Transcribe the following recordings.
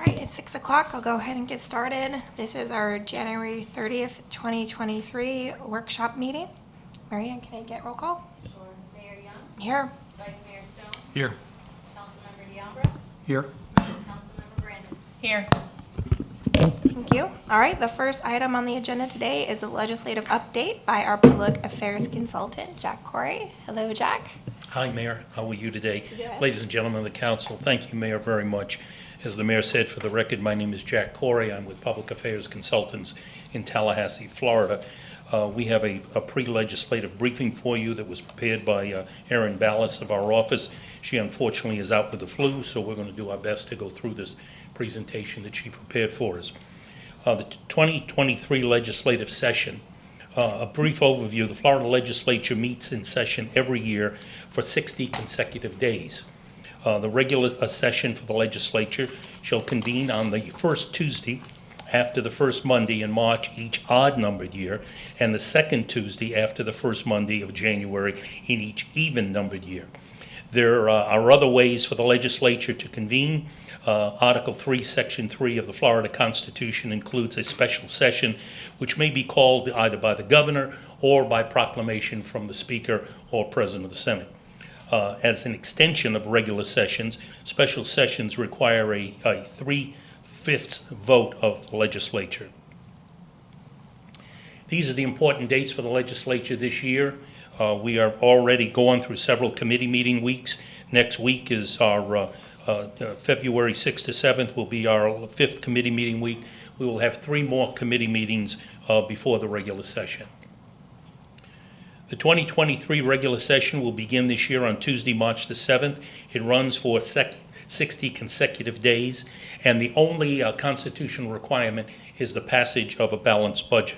right, it's 6 o'clock. I'll go ahead and get started. This is our January 30th, 2023 workshop meeting. Marianne, can I get roll call? Sure. Mayor Young? Here. Vice Mayor Stone? Here. Councilmember Diambra? Here. Councilmember Brandon? Here. Thank you. All right, the first item on the agenda today is a legislative update by our public affairs consultant, Jack Corey. Hello, Jack. Hi, Mayor. How are you today? Good. Ladies and gentlemen of the council, thank you, Mayor, very much. As the mayor said, for the record, my name is Jack Corey. I'm with Public Affairs Consultants in Tallahassee, Florida. We have a pre-legislative briefing for you that was prepared by Erin Ballas of our office. She unfortunately is out with the flu, so we're going to do our best to go through this presentation that she prepared for us. The 2023 legislative session. A brief overview. The Florida legislature meets in session every year for 60 consecutive days. The regular session for the legislature shall convene on the first Tuesday after the first Monday in March each odd-numbered year, and the second Tuesday after the first Monday of January in each even-numbered year. There are other ways for the legislature to convene. Article 3, Section 3 of the Florida Constitution includes a special session which may be called either by the governor or by proclamation from the Speaker or President of the Senate. As an extension of regular sessions, special sessions require a 3/5 vote of the legislature. These are the important dates for the legislature this year. We are already going through several committee meeting weeks. Next week is our February 6th to 7th will be our 5th committee meeting week. We will have 3 more committee meetings before the regular session. The 2023 regular session will begin this year on Tuesday, March the 7th. It runs for 60 consecutive days, and the only constitutional requirement is the passage of a balanced budget.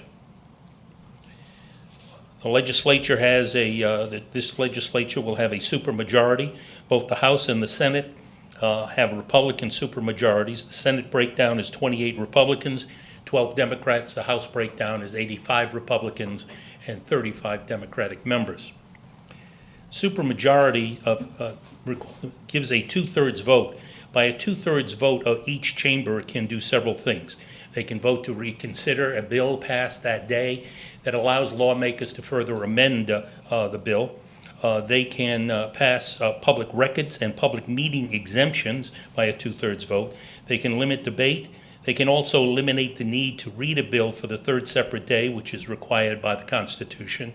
The legislature has this legislature will have a supermajority. Both the House and the Senate have Republican supermajorities. The Senate breakdown is 28 Republicans, 12 Democrats. The House breakdown is 85 Republicans and 35 Democratic members. Supermajority gives a 2/3 vote. By a 2/3 vote of each chamber, it can do several things. They can vote to reconsider a bill passed that day that allows lawmakers to further amend the bill. They can pass public records and public meeting exemptions by a 2/3 vote. They can limit debate. They can also eliminate the need to read a bill for the third separate day, which is required by the Constitution.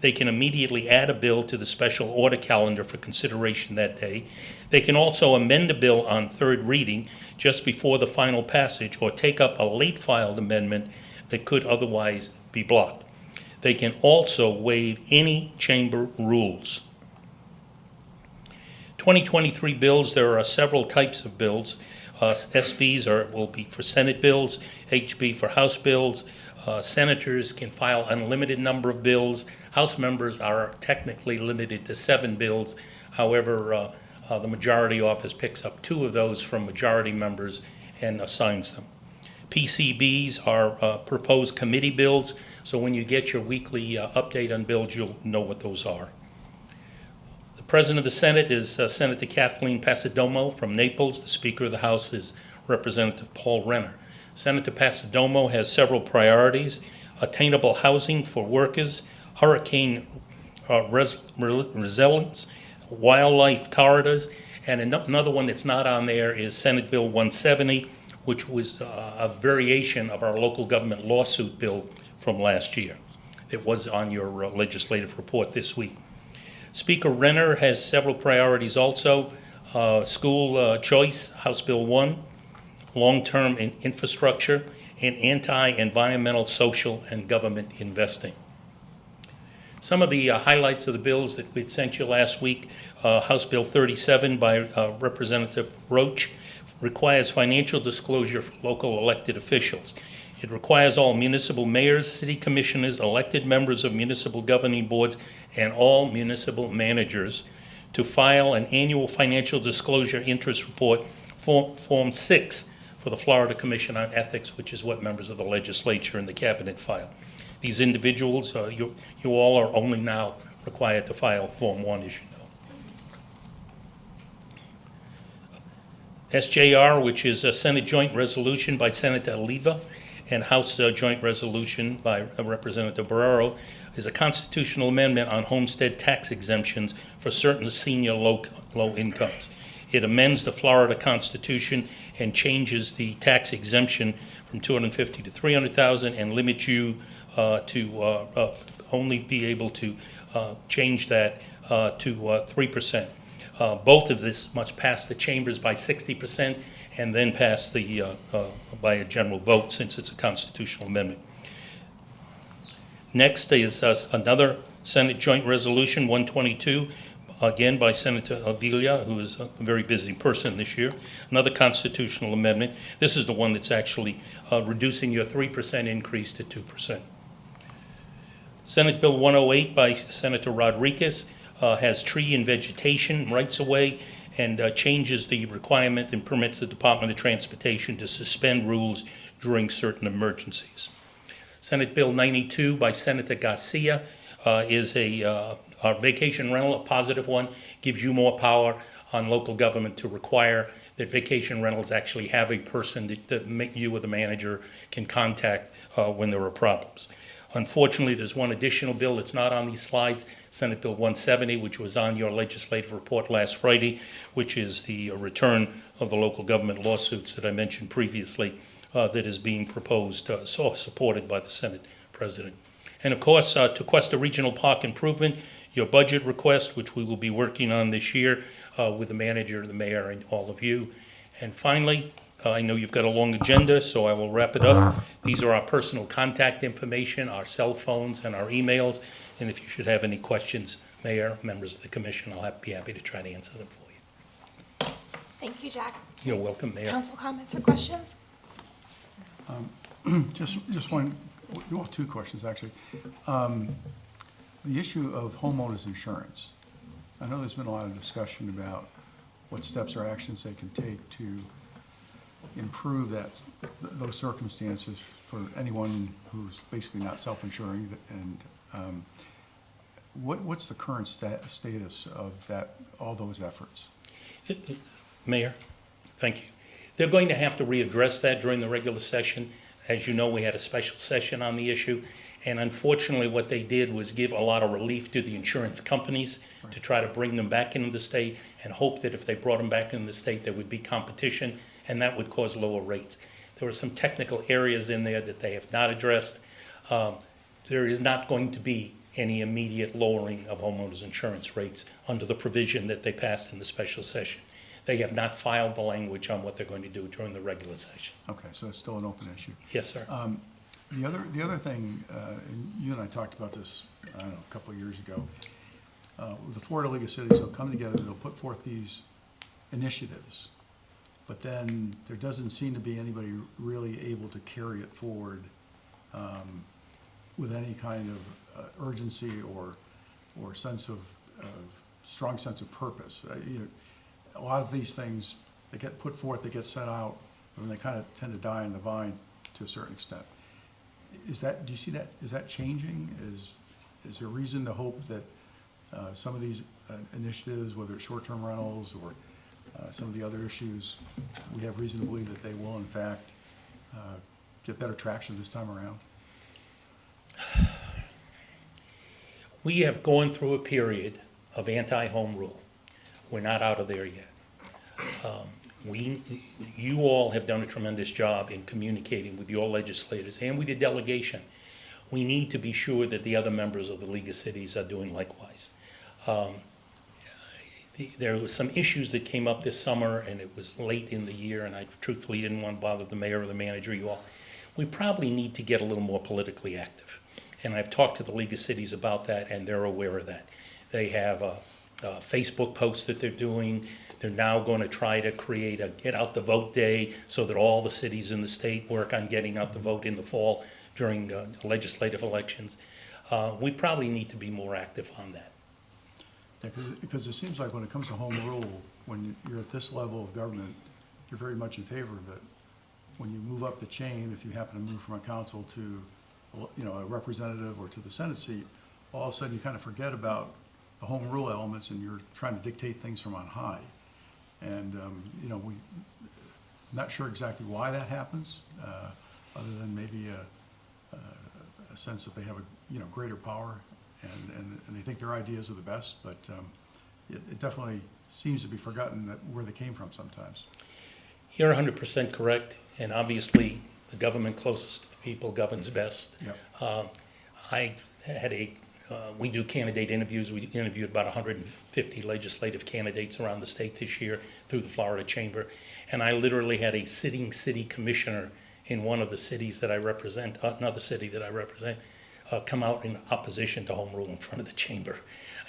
They can immediately add a bill to the special order calendar for consideration that day. They can also amend a bill on third reading just before the final passage, or take up a late filed amendment that could otherwise be blocked. They can also waive any chamber rules. 2023 bills, there are several types of bills. SBs will be for Senate bills, HB for House bills. Senators can file unlimited number of bills. House members are technically limited to 7 bills. However, the majority office picks up 2 of those from majority members and assigns them. PCBs are proposed committee bills, so when you get your weekly update on bills, you'll know what those are. The President of the Senate is Senator Kathleen Passidomo from Naples. The Speaker of the House is Representative Paul Renner. Senator Passidomo has several priorities: attainable housing for workers, hurricane resilience, wildlife corridors, and another one that's not on there is Senate Bill 170, which was a variation of our local government lawsuit bill from last year. It was on your legislative report this week. Speaker Renner has several priorities also: school choice, House Bill 1, long-term infrastructure, and anti-environmental, social, and government investing. Some of the highlights of the bills that we sent you last week: House Bill 37 by Representative Roach requires financial disclosure for local elected officials. It requires all municipal mayors, city commissioners, elected members of municipal governing boards, and all municipal managers to file an annual financial disclosure interest report, Form 6, for the Florida Commission on Ethics, which is what members of the legislature and the cabinet file. These individuals, you all are only now required to file Form 1, as you know. SJR, which is a Senate Joint Resolution by Senator Oliva and House Joint Resolution by Representative Barrero, is a constitutional amendment on homestead tax exemptions for certain senior low incomes. It amends the Florida Constitution and changes the tax exemption from $250,000 to $300,000 and limits you to only be able to change that to 3%. Both of this must pass the chambers by 60% and then pass by a general vote, since it's a constitutional amendment. Next is another Senate Joint Resolution 122, again by Senator Avila, who is a very busy person this year. Another constitutional amendment. This is the one that's actually reducing your 3% increase to 2%. Senate Bill 108 by Senator Rodriguez has tree and vegetation rights of way and changes the requirement and permits the Department of Transportation to suspend rules during certain emergencies. Senate Bill 92 by Senator Garcia is a vacation rental, a positive one, gives you more power on local government to require that vacation rentals actually have a person that you or the manager can contact when there are problems. Unfortunately, there's one additional bill that's not on these slides, Senate Bill 170, which was on your legislative report last Friday, which is the return of the local government lawsuits that I mentioned previously that is being proposed, supported by the Senate President. And of course, to Cuesta Regional Park Improvement, your budget request, which we will be working on this year with the manager, the mayor, and all of you. And finally, I know you've got a long agenda, so I will wrap it up. These are our personal contact information, our cell phones, and our emails. And if you should have any questions, Mayor, members of the commission, I'll be happy to try to answer them for you. Thank you, Jack. You're welcome, Mayor. Council comments or questions? Just one, well, two questions, actually. The issue of homeowners insurance. I know there's been a lot of discussion about what steps or actions they can take to improve those circumstances for anyone who's basically not self-insuring. And what's the current status of all those efforts? Mayor, thank you. They're going to have to readdress that during the regular session. As you know, we had a special session on the issue, and unfortunately what they did was give a lot of relief to the insurance companies to try to bring them back into the state and hope that if they brought them back into the state there would be competition and that would cause lower rates. There were some technical areas in there that they have not addressed. There is not going to be any immediate lowering of homeowners insurance rates under the provision that they passed in the special session. They have not filed the language on what they're going to do during the regular session. Okay, so it's still an open issue. Yes, sir. The other thing, and you and I talked about this, I don't know, a couple of years ago. The Florida League of Cities will come together, they'll put forth these initiatives, but then there doesn't seem to be anybody really able to carry it forward with any kind of urgency or sense of strong sense of purpose. A lot of these things, they get put forth, they get set out, and they kind of tend to die on the vine to a certain extent. Do you see that? Is that changing? Is there reason to hope that some of these initiatives, whether it's short-term rentals or some of the other issues, we have reason to believe that they will, in fact, get better traction this time around? We have gone through a period of anti-home rule. We're not out of there yet. You all have done a tremendous job in communicating with your legislators and with your delegation. We need to be sure that the other members of the League of Cities are doing likewise. There were some issues that came up this summer, and it was late in the year, and I truthfully didn't want to bother the mayor or the manager, you all. We probably need to get a little more politically active. And I've talked to the League of Cities about that, and they're aware of that. They have Facebook posts that they're doing. They're now going to try to create a Get Out the Vote Day so that all the cities in the state work on getting out the vote in the fall during legislative elections. We probably need to be more active on that. Yeah, because it seems like when it comes to home rule, when you're at this level of government, you're very much in favor of it. When you move up the chain, if you happen to move from a council to, a representative or to the Senate seat, all of a sudden you kind of forget about the home rule elements and you're trying to dictate things from on high. And, Not sure exactly why that happens, other than maybe a sense that they have greater power and they think their ideas are the best, but it definitely seems to be forgotten that where they came from sometimes. You're 100% correct, and obviously, the government closest to the people governs best. Yep. I had we do candidate interviews. We interviewed about 150 legislative candidates around the state this year through the Florida Chamber, and I literally had a sitting city commissioner in one of the cities that I represent, another city that I represent, come out in opposition to home rule in front of the chamber,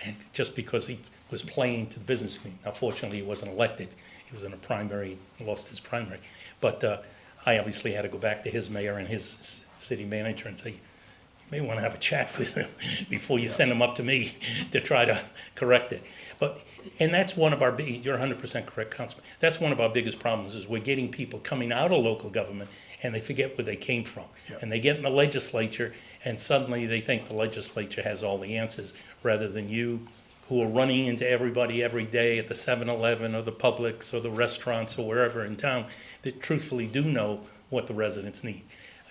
and just because he was playing to the business community. Now, fortunately, he wasn't elected. He was in a primary, lost his primary. But I obviously had to go back to his mayor and his city manager and say, you may want to have a chat with him before you send him up to me to try to correct it. And that's one of our big, you're 100% correct, Councilman. That's one of our biggest problems is we're getting people coming out of local government and they forget where they came from. Yep. And they get in the legislature and suddenly they think the legislature has all the answers rather than you who are running into everybody every day at the 7-Eleven or the Publix or the restaurants or wherever in town that truthfully do know what the residents need.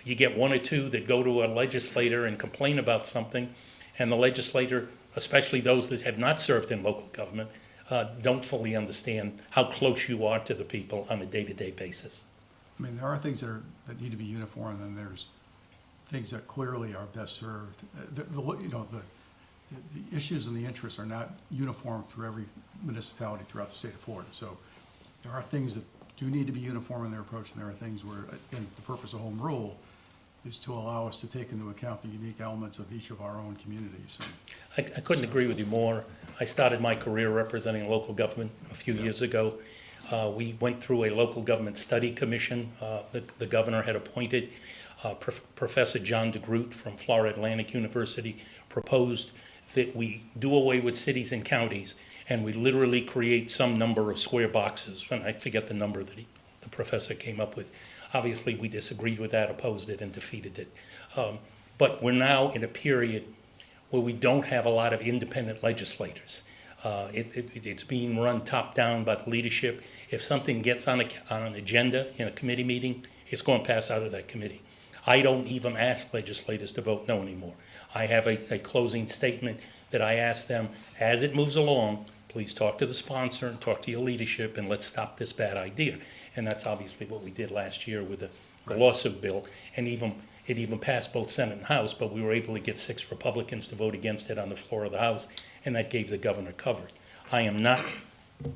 You get one or two that go to a legislator and complain about something, and the legislator, especially those that have not served in local government, don't fully understand how close you are to the people on a day-to-day basis. I mean, there are things that need to be uniform, and there's things that clearly are best served. The issues and the interests are not uniform through every municipality throughout the state of Florida. So there are things that do need to be uniform in their approach, and there are things where, again, the purpose of home rule is to allow us to take into account the unique elements of each of our own communities. I couldn't agree with you more. I started my career representing local government a few years ago. We went through a local government study commission the governor had appointed. Professor John DeGroot from Florida Atlantic University proposed that we do away with cities and counties and we literally create some number of square boxes. And I forget the number that the professor came up with. Obviously, we disagreed with that, opposed it, and defeated it. But we're now in a period where we don't have a lot of independent legislators. It's being run top-down by the leadership. If something gets on an agenda in a committee meeting, it's going to pass out of that committee. I don't even ask legislators to vote no anymore. I have a closing statement that I ask them, as it moves along, please talk to the sponsor and talk to your leadership and let's stop this bad idea. And that's obviously what we did last year with the lawsuit bill. And it even passed both Senate and House, but we were able to get 6 Republicans to vote against it on the floor of the House, and that gave the governor cover. I am not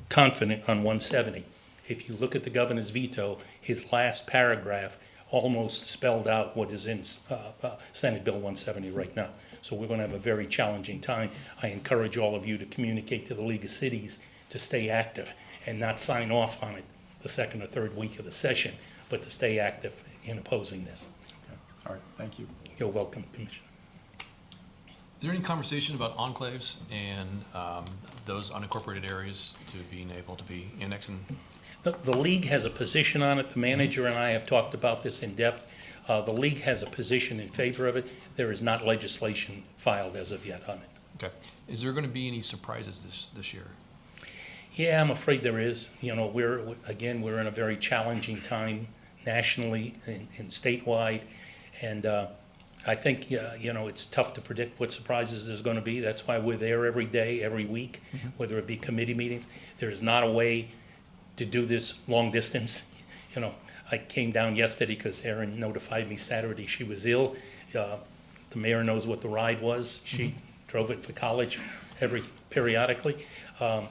confident on 170. If you look at the governor's veto, his last paragraph almost spelled out what is in Senate Bill 170 right now. So we're going to have a very challenging time. I encourage all of you to communicate to the League of Cities to stay active and not sign off on it the second or third week of the session, but to stay active in opposing this. Okay. All right, thank you. You're welcome, Commissioner. Is there any conversation about enclaves and those unincorporated areas to being able to be annexing? The league has a position on it. The manager and I have talked about this in depth. The league has a position in favor of it. There is not legislation filed as of yet on it. Okay. Is there going to be any surprises this year? Yeah, I'm afraid there is. You know, we're in a very challenging time nationally and statewide. And I think, it's tough to predict what surprises there's going to be. That's why we're there every day, every week, whether it be committee meetings. There is not a way to do this long distance. I came down yesterday because Erin notified me Saturday she was ill. The mayor knows what the ride was. She drove it for college periodically. But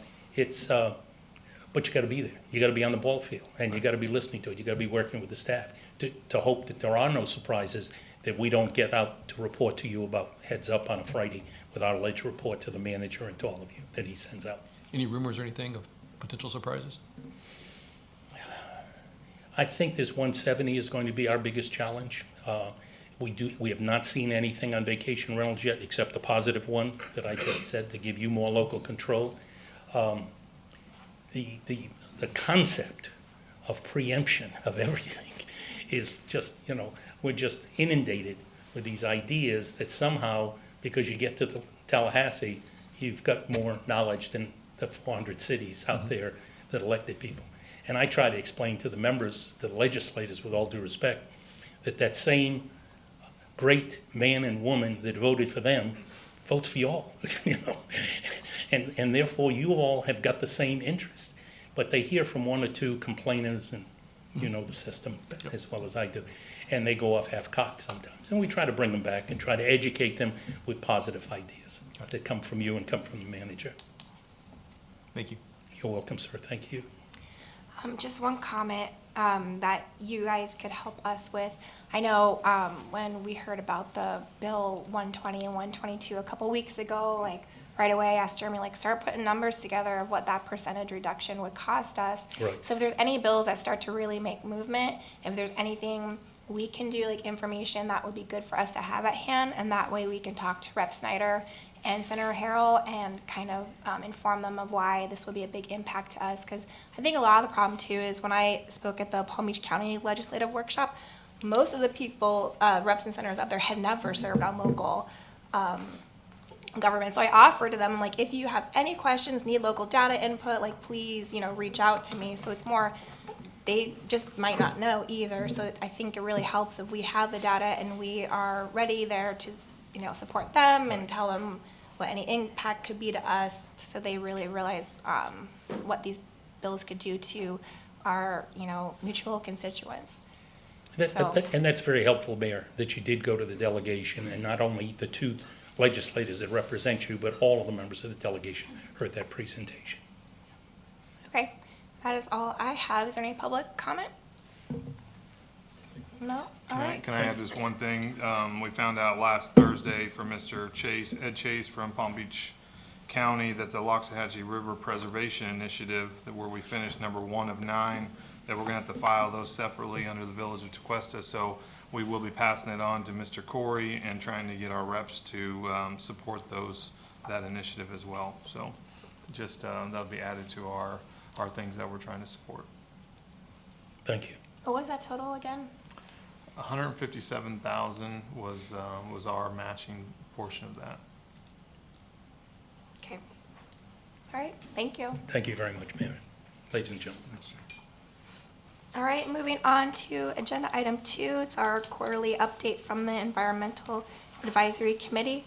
you got to be there. You got to be on the ball field, and you got to be listening to it. You got to be working with the staff to hope that there are no surprises, that we don't get out to report to you about heads up on a Friday with our ledge report to the manager and to all of you that he sends out. Any rumors or anything of potential surprises? I think this 170 is going to be our biggest challenge. We have not seen anything on vacation rentals yet, except the positive one that I just said to give you more local control. The concept of preemption of everything is just, we're just inundated with these ideas that somehow, because you get to Tallahassee, you've got more knowledge than the 400 cities out there that elected people. And I try to explain to the members, to the legislators, with all due respect, that same great man and woman that voted for them votes for y'all, and therefore you all have got the same interest. But they hear from one or two complainers, and you know the system as well as I do, and they go off half-cocked sometimes. And we try to bring them back and try to educate them with positive ideas that come from you and come from the manager. Thank you. You're welcome, sir. Thank you. Just one comment that you guys could help us with. I know when we heard about the Bill 120 and 122 a couple weeks ago, like right away I asked Jeremy, like, start putting numbers together of what that percentage reduction would cost us. Right. So if there's any bills that start to really make movement, if there's anything we can do, like information, that would be good for us to have at hand, and that way we can talk to Rep. Snyder and Senator Harrell and kind of inform them of why this would be a big impact to us. Because I think a lot of the problem too is when I spoke at the Palm Beach County Legislative Workshop, most of the people, reps and senators up there, had never served on local government. So I offered to them, like, if you have any questions, need local data input, like, please, reach out to me. So it's more, they just might not know either. So I think it really helps if we have the data and we are ready there to support them and tell them what any impact could be to us, so they really realize what these bills could do to our, mutual constituents. And that's very helpful, Mayor, that you did go to the delegation, and not only the two legislators that represent you, but all of the members of the delegation heard that presentation. Okay, that is all I have. Is there any public comment? No? All right. Can I add just one thing? We found out last Thursday from Mr. Ed Chase from Palm Beach County that the Loxahatchee River Preservation Initiative, where we finished number 1 of 9, that we're gonna have to file those separately under the Village of Tequesta. So we will be passing it on to Mr. Corey and trying to get our reps to support that initiative as well. So just that'll be added to our things that we're trying to support. Thank you. What was that total again? 157,000 was our matching portion of that. Okay. All right, thank you. Thank you very much, Mayor. Ladies and gentlemen. All right, moving on to agenda item 2. It's our quarterly update from the Environmental Advisory Committee.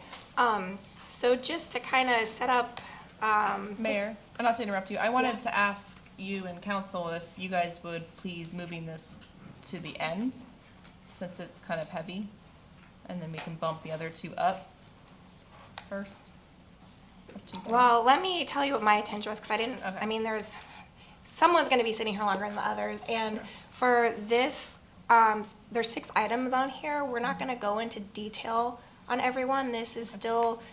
So just to kind of set up, Mayor, not to interrupt you, I wanted to ask you and council if you guys would please moving this to the end, since it's kind of heavy, and then we can bump the other 2 up first. Up to you guys. well, let me tell you what my intention was, because Okay. someone's going to be sitting here longer than the others. And for this, there's 6 items on here. We're not going to go into detail on everyone. This is still,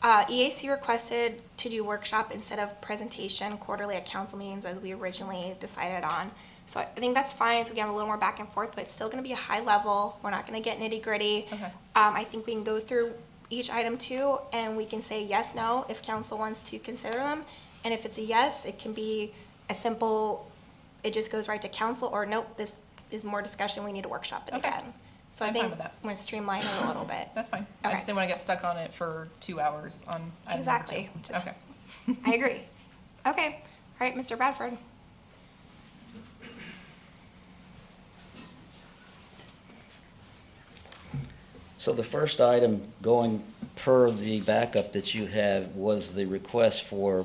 EAC requested to do workshop instead of presentation quarterly at council meetings as we originally decided on. So I think that's fine, so we can have a little more back and forth, but it's still gonna be a high level. We're not gonna get nitty gritty. Okay. I think we can go through each item too, and we can say yes, no, if council wants to consider them. And if it's a yes, it can be a simple, it just goes right to council, or nope, this is more discussion, we need a workshop it Okay. again. So I I'm fine think with that. we're gonna streamline it a little bit. That's fine. I Okay. just didn't want to get stuck on it for 2 hours on item number Exactly. 2. Okay. I agree. Okay, all right, Mr. Bradford. So the first item, going per the backup that you have, was the request for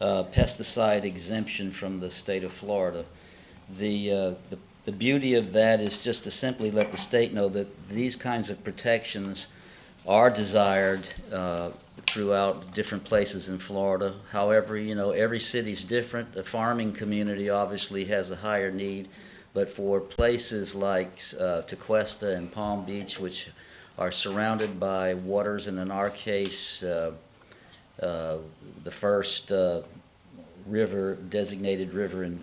pesticide exemption from the state of Florida. The beauty of that is just to simply let the state know that these kinds of protections are desired throughout different places in Florida. However, every city's different. The farming community obviously has a higher need, but for places like Tequesta and Palm Beach, which are surrounded by waters, and in our case, the first designated river in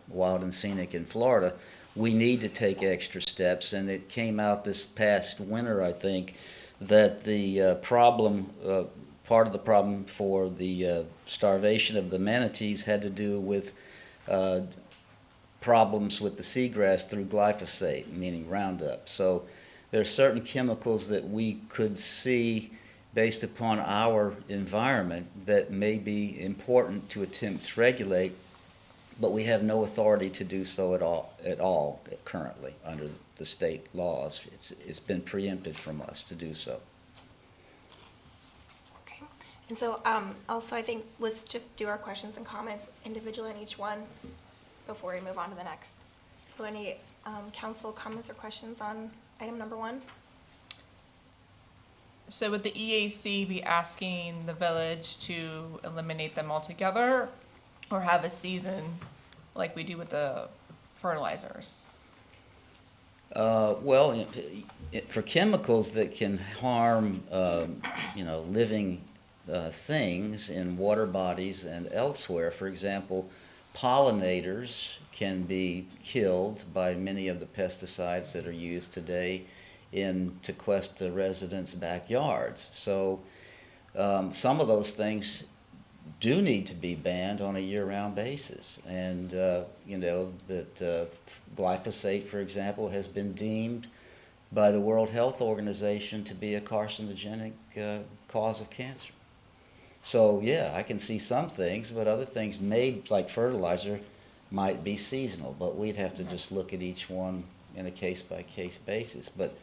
wild and scenic in Florida, we need to take extra steps. And it came out this past winter, I think, that the part of the problem for the starvation of the manatees had to do with problems with the seagrass through glyphosate, meaning Roundup. So there are certain chemicals that we could see based upon our environment that may be important to attempt to regulate but we have no authority to do so at all currently under the state laws. It's been preempted from us to do so. Okay, and so, also I think let's just do our questions and comments individually on each one before we move on to the next. So any, council comments or questions on item number 1? So would the EAC be asking the village to eliminate them altogether, or have a season like we do with the fertilizers? Well, for chemicals that can harm, living things in water bodies and elsewhere, for example, pollinators can be killed by many of the pesticides that are used today in Tequesta residents' backyards. So some of those things do need to be banned on a year-round basis. And, that glyphosate, for example, has been deemed by the World Health Organization to be a carcinogenic cause of cancer. So, yeah, I can see some things, but other things made like fertilizer might be seasonal, but we'd have to just look at each one in a case-by-case basis. But,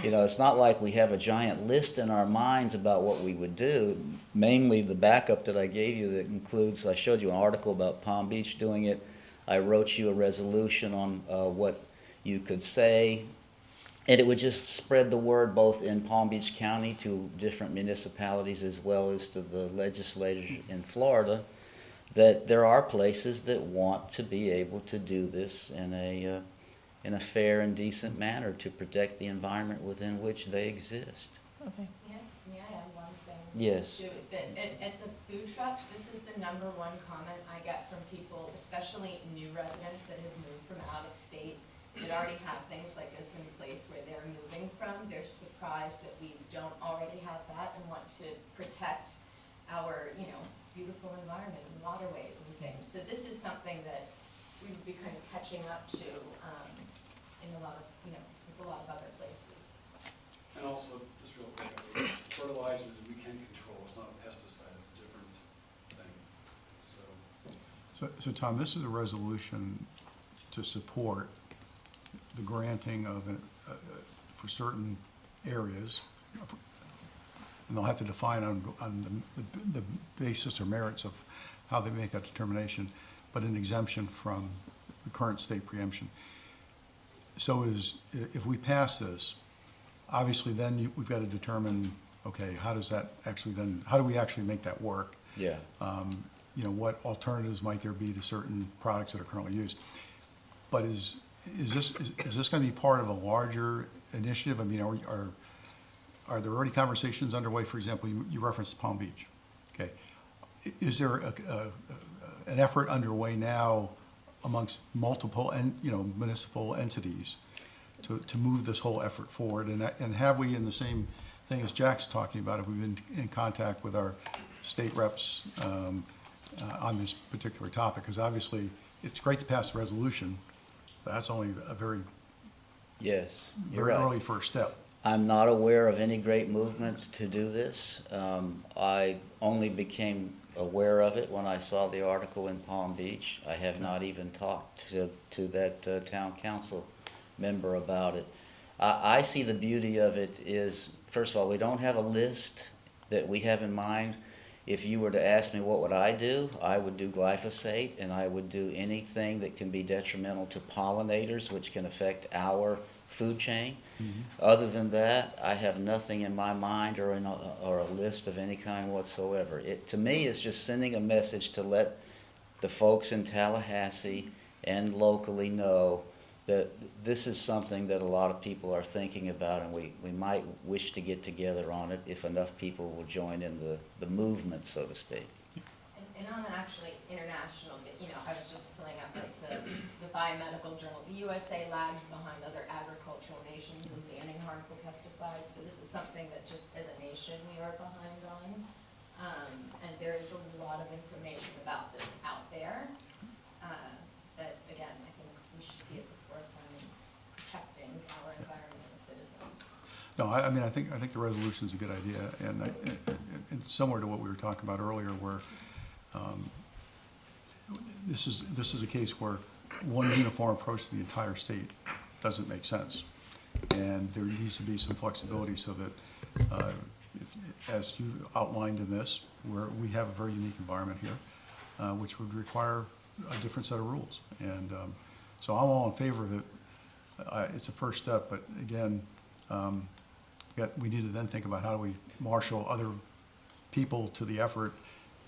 it's not like we have a giant list in our minds about what we would do. Mainly the backup that I gave you that includes, I showed you an article about Palm Beach doing it. I wrote you a resolution on what you could say. And it would just spread the word both in Palm Beach County to different municipalities as well as to the legislators in Florida that there are places that want to be able to do this in a fair and decent manner to protect the environment within which they exist. Okay. May I add one thing? Yes. To it? At the food trucks, this is the number one comment I get from people, especially new residents that have moved from out of state, that already have things like this in place where they're moving from. They're surprised that we don't already have that and want to protect our, beautiful environment and waterways and things. So this is something that we would be kind of catching up to in a lot of, with a lot of other places. And also, just real quick, fertilizers we can control, it's not a pesticide, it's a different thing. So Tom, this is a resolution to support the granting of, for certain areas, and they'll have to define on the basis or merits of how they make that determination, but an exemption from the current state preemption. So if we pass this, obviously then we've got to determine, okay, how do we actually make that work? Yeah. What alternatives might there be to certain products that are currently used? But is this going to be part of a larger initiative? I mean, are there already conversations underway? For example, you referenced Palm Beach. Okay, is there an effort underway now amongst multiple municipal entities to move this whole effort forward? And have we, in the same thing as Jack's talking about, have we been in contact with our state reps on this particular topic? Because obviously it's great to pass a resolution, but that's only a very Yes, you're very right. early first step. I'm not aware of any great movement to do this. I only became aware of it when I saw the article in Palm Beach. I have not even talked to that town council member about it. I see the beauty of it is, first of all, we don't have a list that we have in mind. If you were to ask me what would I do, I would do glyphosate, and I would do anything that can be detrimental to pollinators, which can affect our food chain. Mm-hmm. Other than that, I have nothing in my mind or a list of any kind whatsoever. It, to me, is just sending a message to let the folks in Tallahassee and locally know that this is something that a lot of people are thinking about, and we might wish to get together on it if enough people will join in the movement, so to speak. And on an actually international, I was just pulling up like the biomedical journal. The USA lags behind other agricultural nations in banning harmful pesticides. So this is something that just as a nation we are behind on. And there is a lot of information about this out there. That again, I think we should be at the forefront in protecting our environment and citizens. No, I mean, I think the resolution is a good idea, and it's similar to what we were talking about earlier, where this is a case where one uniform approach to the entire state doesn't make sense. And there needs to be some flexibility so that, as you outlined in this, we have a very unique environment here, which would require a different set of rules. And so I'm all in favor of it. It's a first step, but again, we need to then think about how do we marshal other people to the effort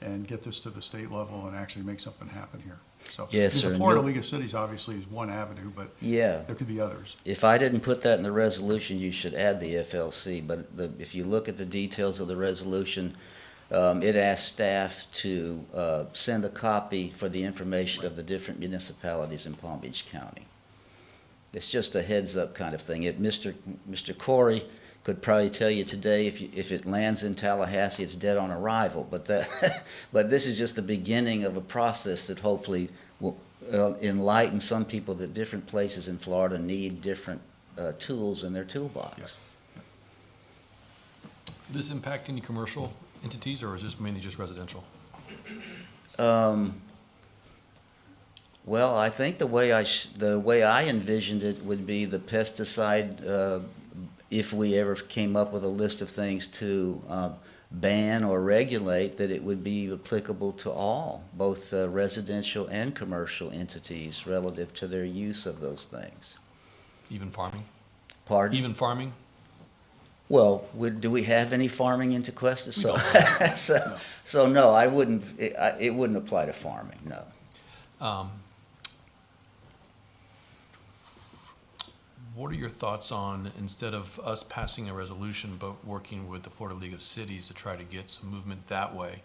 and get this to the state level and actually make something happen here. So Yes, sir, the and Florida you'll- League of Cities obviously is one avenue, but Yeah. there could be others. If I didn't put that in the resolution, you should add the FLC, but if you look at the details of the resolution, it asks staff to send a copy for the information of the different municipalities in Palm Beach County. It's just a heads-up kind of thing. Mr. Corey could probably tell you today, if it lands in Tallahassee, it's dead on arrival, but but this is just the beginning of a process that hopefully will enlighten some people that different places in Florida need different tools in their toolbox. Yes. Does this impact any commercial entities, or is this mainly just residential? Well, I think the way I envisioned it would be the pesticide, if we ever came up with a list of things to ban or regulate, that it would be applicable to all, both residential and commercial entities relative to their use of those things. Even farming? Pardon? Even farming? Well, do we have any farming in Tequesta? We So, don't. so no, I wouldn't, it wouldn't apply to farming, no. What are your thoughts on, instead of us passing a resolution, but working with the Florida League of Cities to try to get some movement that way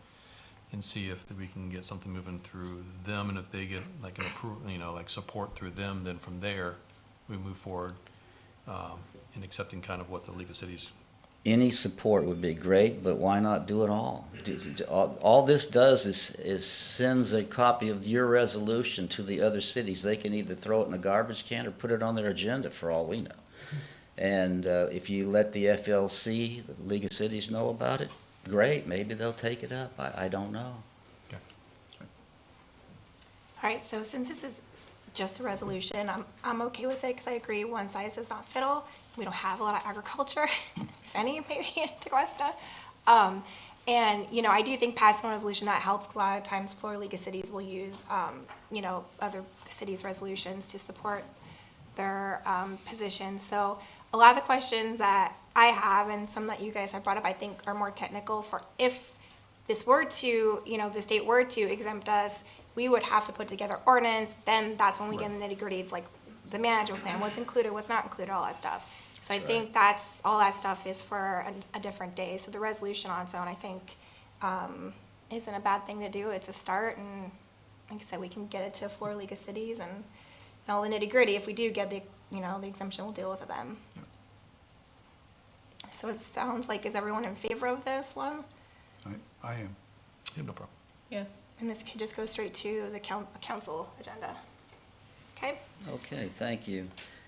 and see if we can get something moving through them, and if they get like an approval, like support through them, then from there, we move forward in accepting kind of what the League of Cities. Any support would be great, but why not do it all? All this does is sends a copy of your resolution to the other cities. They can either throw it in the garbage can or put it on their agenda for all we know. And if you let the FLC, the League of Cities, know about it, great, maybe they'll take it up. I don't know. All right, so since this is just a resolution, I'm okay with it, because I agree, one size does not fit all. We don't have a lot of agriculture, if any, maybe in Tequesta. And, I do think passing a resolution that helps. A lot of times Florida League of Cities will use, other cities' resolutions to support their positions. So a lot of the questions that I have, and some that you guys have brought up, I think are more technical. For if this were to, the state were to exempt us, we would have to put together ordinance. Then that's when we get in the nitty-gritty. It's like the management plan, what's included, what's not included, all that stuff. So I think all that stuff is for a different day. So the resolution on its own, I think, isn't a bad thing to do. It's a start, and like I said, we can get it to Florida League of Cities, and all the nitty-gritty. If we do get the exemption, we'll deal with it then. So it sounds like, is everyone in favor of this one? I am. Yeah, no problem. Yes. And this can just go straight to the council agenda. Okay? Okay, thank you.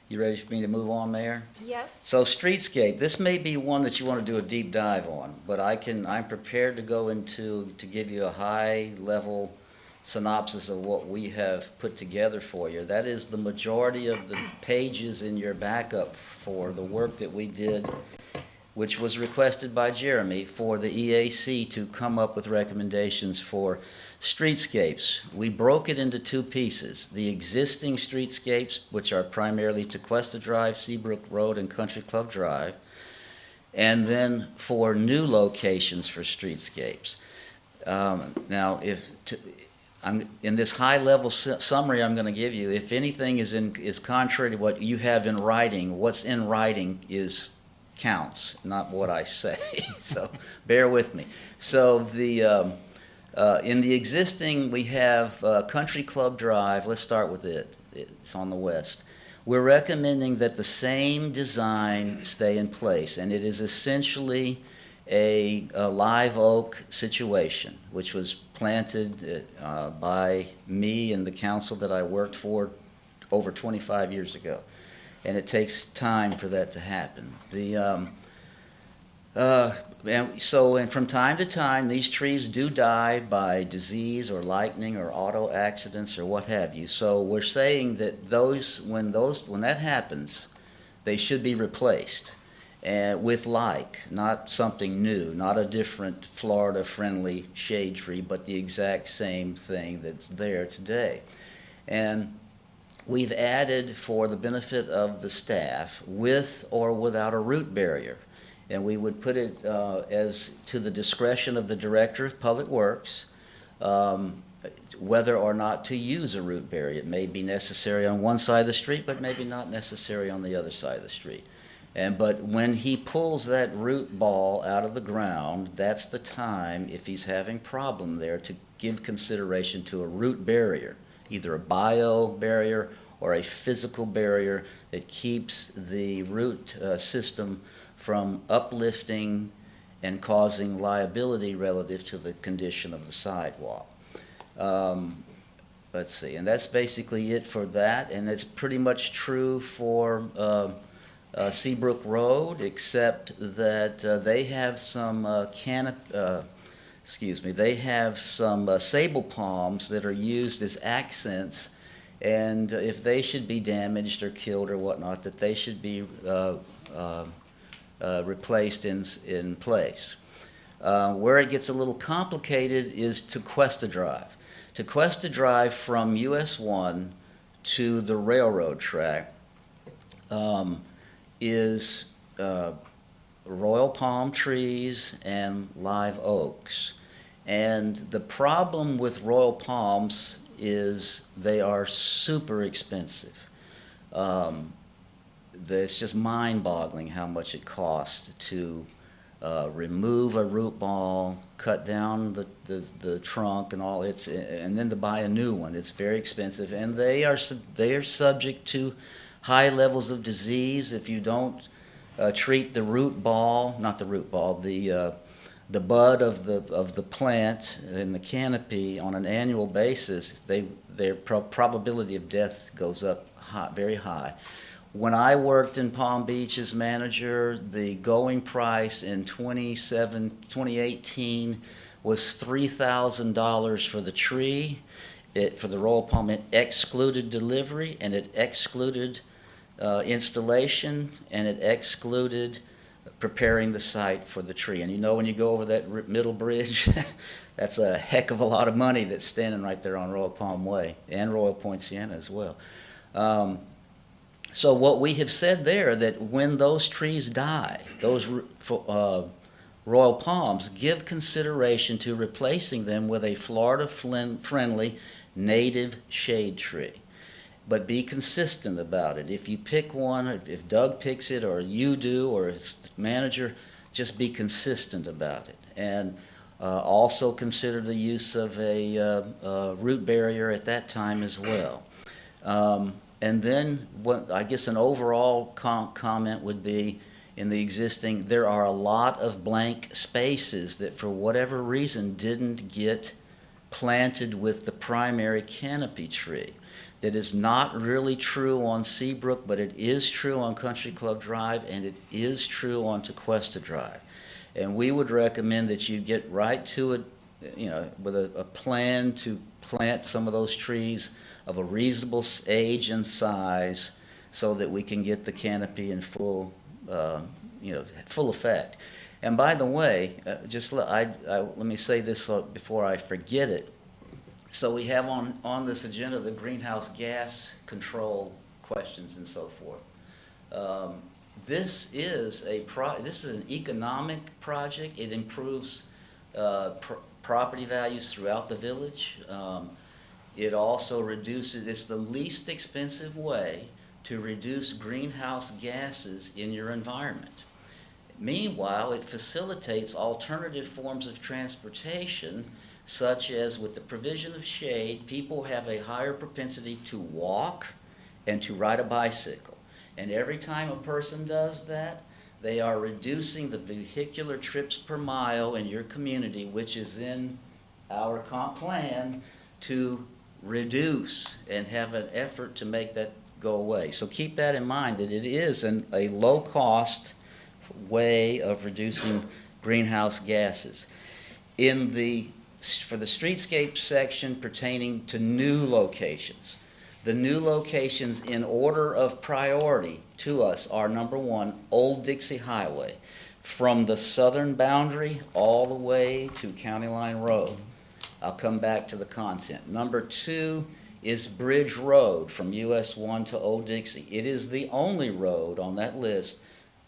You ready for me to move on, Mayor? Yes. So streetscape, this may be one that you want to do a deep dive on, but I'm prepared to go to give you a high-level synopsis of what we have put together for you. That is the majority of the pages in your backup for the work that we did, which was requested by Jeremy, for the EAC to come up with recommendations for streetscapes. We broke it into two pieces: the existing streetscapes, which are primarily Tequesta Drive, Seabrook Road, and Country Club Drive, and then for new locations for streetscapes. Now, in this high-level summary I'm going to give you, if anything is contrary to what you have in writing, what's in writing counts, not what I say. So bear with me. So in the existing, we have Country Club Drive. Let's start with it. It's on the west. We're recommending that the same design stay in place, and it is essentially a live oak situation, which was planted by me and the council that I worked for over 25 years ago. And it takes time for that to happen. And from time to time, these trees do die by disease or lightning or auto accidents or what have you. So we're saying that when that happens, they should be replaced with not something new, not a different Florida-friendly shade tree, but the exact same thing that's there today. And we've added, for the benefit of the staff, with or without a root barrier. And we would put it as to the discretion of the Director of Public Works, whether or not to use a root barrier. It may be necessary on one side of the street, but maybe not necessary on the other side of the street. But when he pulls that root ball out of the ground, that's the time, if he's having problem there, to give consideration to a root barrier, either a bio barrier or a physical barrier that keeps the root system from uplifting and causing liability relative to the condition of the sidewalk. Let's see, and that's basically it for that, and it's pretty much true for Seabrook Road, except that they have some they have some sable palms that are used as accents, and if they should be damaged or killed or whatnot, that they should be replaced in place. Where it gets a little complicated is Tequesta Drive. Tequesta Drive from US 1 to the railroad track is royal palm trees and live oaks. And the problem with royal palms is they are super expensive. It's just mind-boggling how much it costs to remove a root ball, cut down the trunk and all, and then to buy a new one. It's very expensive, and they are subject to high levels of disease if you don't treat the root ball, not the root ball, the bud of the plant in the canopy on an annual basis. Their probability of death goes up very high. When I worked in Palm Beach as manager, the going price in 2018 was $3,000 for the tree. For the royal palm, it excluded delivery, and it excluded installation, and it excluded preparing the site for the tree. And you know, when you go over that middle bridge, that's a heck of a lot of money that's standing right there on Royal Palm Way, and Royal Point Sienna as well. So what we have said there, that when those trees die, those royal palms, give consideration to replacing them with a Florida-friendly native shade tree. But be consistent about it. If you pick one, if Doug picks it, or you do, or his manager, just be consistent about it. And also consider the use of a root barrier at that time as well. And then, I guess an overall comment would be, in the existing, there are a lot of blank spaces that for whatever reason didn't get planted with the primary canopy tree. That is not really true on Seabrook, but it is true on Country Club Drive, and it is true on Tequesta Drive. And we would recommend that you get right to it, with a plan to plant some of those trees of a reasonable age and size, so that we can get the canopy in full effect. And by the way, let me say this before I forget it. So we have on this agenda the greenhouse gas control questions and so forth. This is an economic project. It improves property values throughout the village. It also reduces, it's the least expensive way to reduce greenhouse gases in your environment. Meanwhile, it facilitates alternative forms of transportation, such as with the provision of shade, people have a higher propensity to walk and to ride a bicycle. And every time a person does that, they are reducing the vehicular trips per mile in your community, which is in our comp plan to reduce and have an effort to make that go away. So keep that in mind, that it is a low cost way of reducing greenhouse gases. For the streetscape section pertaining to new locations, the new locations in order of priority to us are, number one, Old Dixie Highway, from the southern boundary all the way to County Line Road. I'll come back to the content. Number two is Bridge Road from US 1 to Old Dixie. It is the only road on that list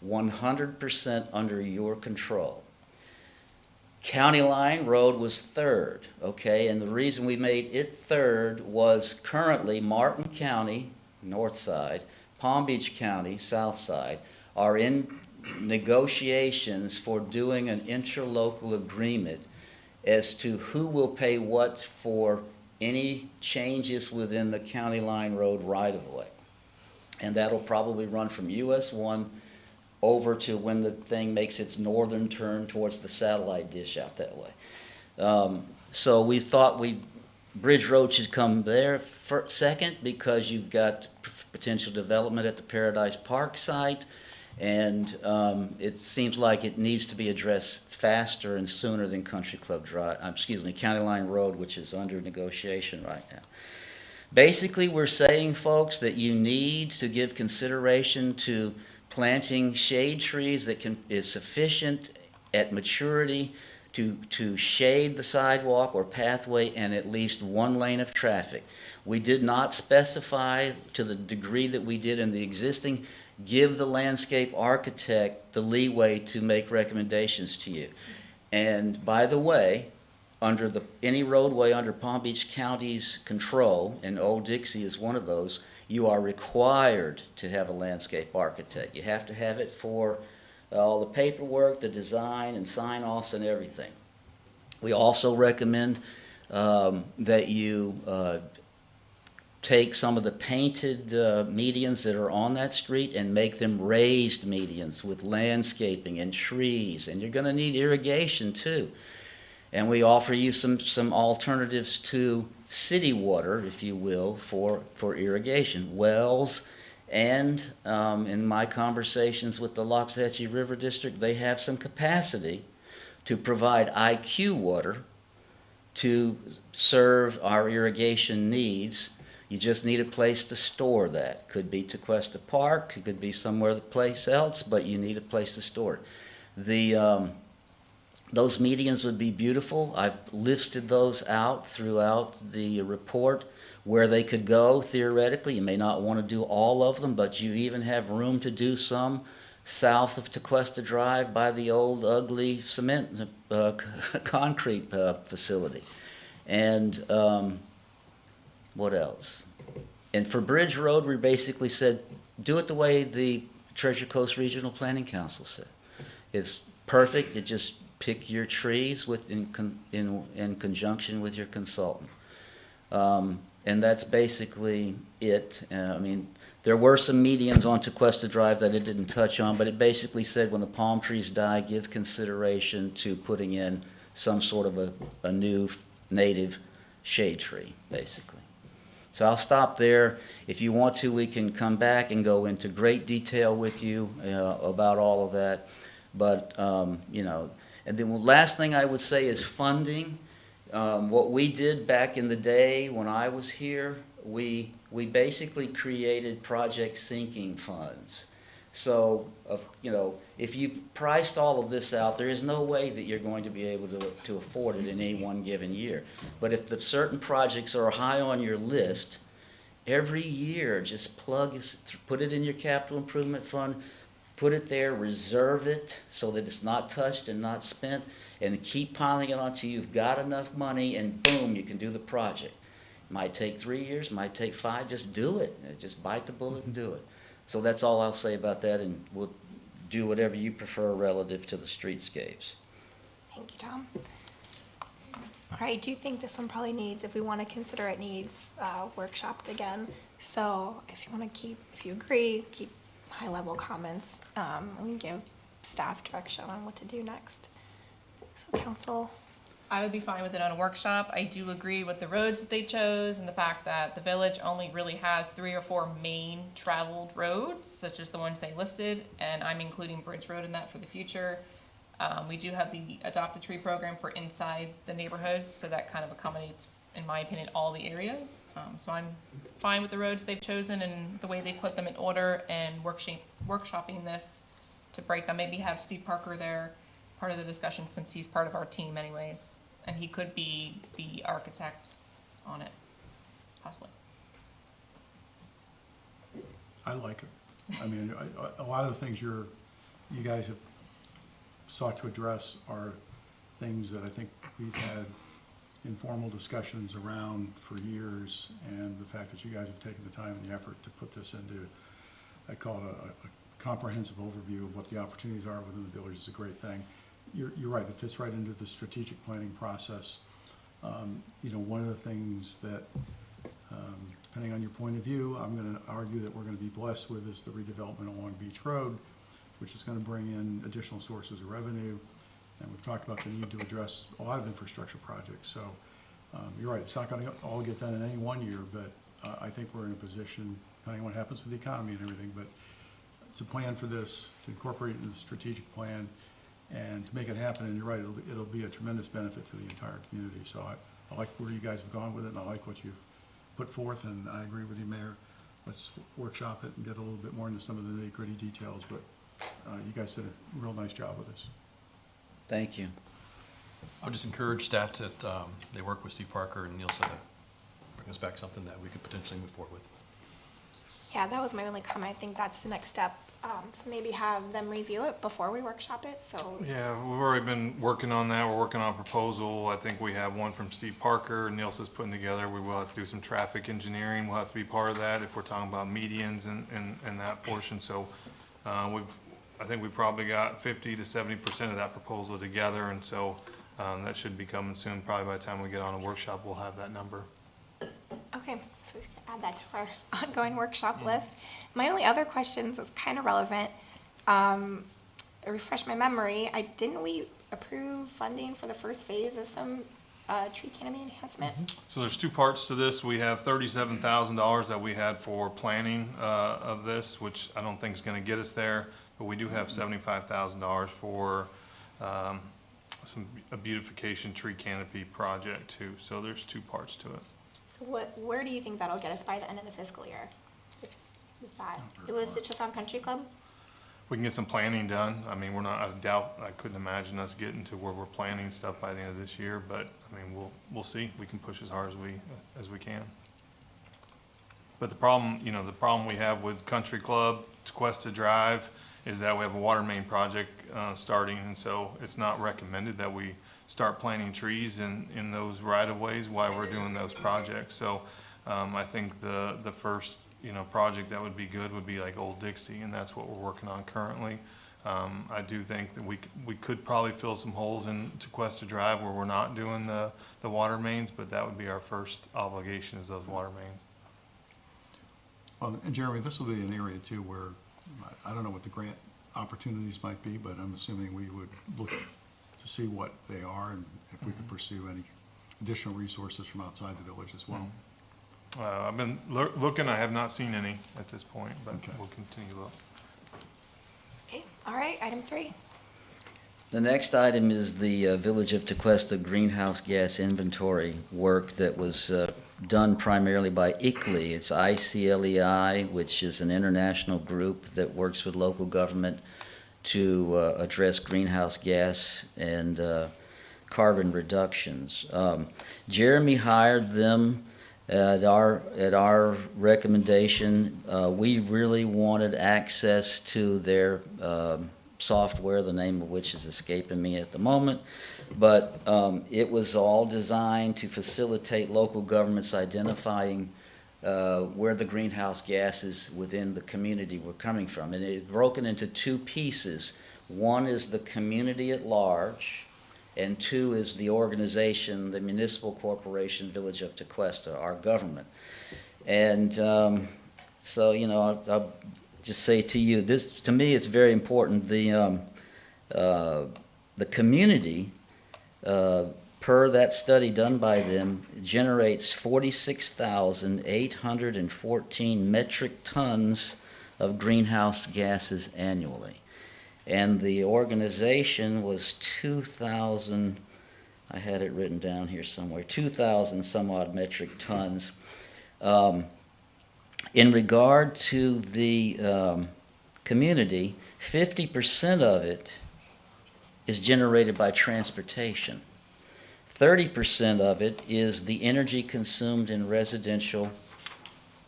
100% under your control. County Line Road was third, okay? And the reason we made it third was currently Martin County, north side, Palm Beach County, south side, are in negotiations for doing an interlocal agreement as to who will pay what for any changes within the County Line Road right-of-way. And that'll probably run from US 1 over to when the thing makes its northern turn towards the satellite dish out that way. So we thought Bridge Road should come there second, because you've got potential development at the Paradise Park site, and it seems like it needs to be addressed faster and sooner than Country Club Drive, County Line Road, which is under negotiation right now. Basically, we're saying, folks, that you need to give consideration to planting shade trees that is sufficient at maturity to shade the sidewalk or pathway and at least one lane of traffic. We did not specify to the degree that we did in the existing. Give the landscape architect the leeway to make recommendations to you. And by the way, under any roadway under Palm Beach County's control, and Old Dixie is one of those, you are required to have a landscape architect. You have to have it for all the paperwork, the design, and sign-offs and everything. We also recommend that you take some of the painted medians that are on that street and make them raised medians with landscaping and trees, and you're going to need irrigation too. And we offer you some alternatives to city water, if you will, for irrigation, wells. And in my conversations with the Loxahatchee River District, they have some capacity to provide IQ water to serve our irrigation needs. You just need a place to store that. Could be Tequesta Park, it could be somewhere place else, but you need a place to store it. Those medians would be beautiful. I've listed those out throughout the report where they could go theoretically. You may not want to do all of them, but you even have room to do some south of Tequesta Drive by the old ugly cement concrete facility. And what else? And for Bridge Road, we basically said, do it the way the Treasure Coast Regional Planning Council said. It's perfect. You just pick your trees in conjunction with your consultant. And that's basically it. I mean, there were some medians on Tequesta Drive that it didn't touch on, but it basically said when the palm trees die, give consideration to putting in some sort of a new native shade tree, basically. So I'll stop there. If you want to, we can come back and go into great detail with you about all of that. But, and then the last thing I would say is funding. What we did back in the day when I was here, we basically created project sinking funds. So, if you priced all of this out, there is no way that you're going to be able to afford it in any one given year. But if the certain projects are high on your list, every year just put it in your capital improvement fund, put it there, reserve it so that it's not touched and not spent, and keep piling it until you've got enough money, and boom, you can do the project. It might take 3 years, might take 5, just do it. Just bite the bullet and do it. So that's all I'll say about that, and we'll do whatever you prefer relative to the streetscapes. Thank you, Tom. All right, I do think this one probably needs, if we want to consider it needs workshopped again. So if you agree, keep high-level comments, and we give staff direction on what to do next. So council. I would be fine with it on a workshop. I do agree with the roads that they chose and the fact that the village only really has 3 or 4 main traveled roads, such as the ones they listed, and I'm including Bridge Road in that for the future. We do have the Adopt a Tree program for inside the neighborhoods, so that kind of accommodates, in my opinion, all the areas. So I'm fine with the roads they've chosen and the way they put them in order, and workshopping this to break them. Maybe have Steve Parker there, part of the discussion, since he's part of our team anyways, and he could be the architect on it, possibly. I like it. I mean, a lot of the things you guys have sought to address are things that I think we've had informal discussions around for years, and the fact that you guys have taken the time and the effort to put this into, I call it a comprehensive overview of what the opportunities are within the village is a great thing. You're right, it fits right into the strategic planning process. You know, one of the things that, depending on your point of view, I'm gonna argue that we're gonna be blessed with is the redevelopment along Beach Road, which is gonna bring in additional sources of revenue. And we've talked about the need to address a lot of infrastructure projects. So, you're right, it's not gonna all get done in any one year, but I think we're in a position, depending on what happens with the economy and everything, but to plan for this, to incorporate it into the strategic plan, and to make it happen. And you're right, it'll be a tremendous benefit to the entire community. So I like where you guys have gone with it, and I like what you've put forth, and I agree with you, Mayor. Let's workshop it and get a little bit more into some of the nitty-gritty details, but you guys did a real nice job with this. Thank you. I would just encourage staff to, they work with Steve Parker and Neil to bring us back something that we could potentially move forward with. Yeah, that was my only comment. I think that's the next step. So maybe have them review it before we workshop it, so. Yeah, we've already been working on that. We're working on a proposal. I think we have one from Steve Parker, Nielsen's putting together. We will have to do some traffic engineering. We'll have to be part of that if we're talking about medians and that portion. So, I think we probably got 50 to 70% of that proposal together, and so, that should be coming soon. Probably by the time we get on a workshop, we'll have that number. Okay, so we can add that to our ongoing workshop list. My only other questions is kind of relevant. Refresh my memory, didn't we approve funding for the first phase of some tree canopy enhancement? So there's 2 parts to this. We have $37,000 that we had for planning of this, which I don't think is going to get us there, but we do have $75,000 for a beautification tree canopy project too. So there's 2 parts to it. So where do you think that'll get us by the end of the fiscal year? With that, was it just on Country Club? We can get some planning done. I mean, I couldn't imagine us getting to where we're planning stuff by the end of this year, but I mean, we'll see. We can push as hard as we can. But the problem we have with Country Club, Tequesta Drive, is that we have a water main project starting, and so it's not recommended that we start planting trees in those right-of-ways while we're doing those projects. So I think the first project that would be good would be like Old Dixie, and that's what we're working on currently. I do think that we could probably fill some holes in Tequesta Drive where we're not doing the water mains, but that would be our first obligation, is those water mains. Well, and Jeremy, this will be an area too where, I don't know what the grant opportunities might be, but I'm assuming we would look to see what they are and if we could pursue any additional resources from outside the village as well. I've been looking. I have not seen any at this point, but Okay. we'll continue to look. Okay, all right, item 3. The next item is the Village of Tequesta greenhouse gas inventory work that was done primarily by ICLEI. It's ICLEI, which is an international group that works with local government to address greenhouse gas and carbon reductions. Jeremy hired them at our recommendation. We really wanted access to their software, the name of which is escaping me at the moment, but it was all designed to facilitate local governments identifying where the greenhouse gases within the community were coming from. And it's broken into 2 pieces. One is the community at large, and 2 is the organization, the municipal corporation, Village of Tequesta, our government. And so, I'll just say to you, this, to me, it's very important. The community per that study done by them, generates 46,814 metric tons of greenhouse gases annually. And the organization was 2,000, I had it written down here somewhere, 2,000 some odd metric tons. In regard to the community, 50% of it is generated by transportation. 30% of it is the energy consumed in residential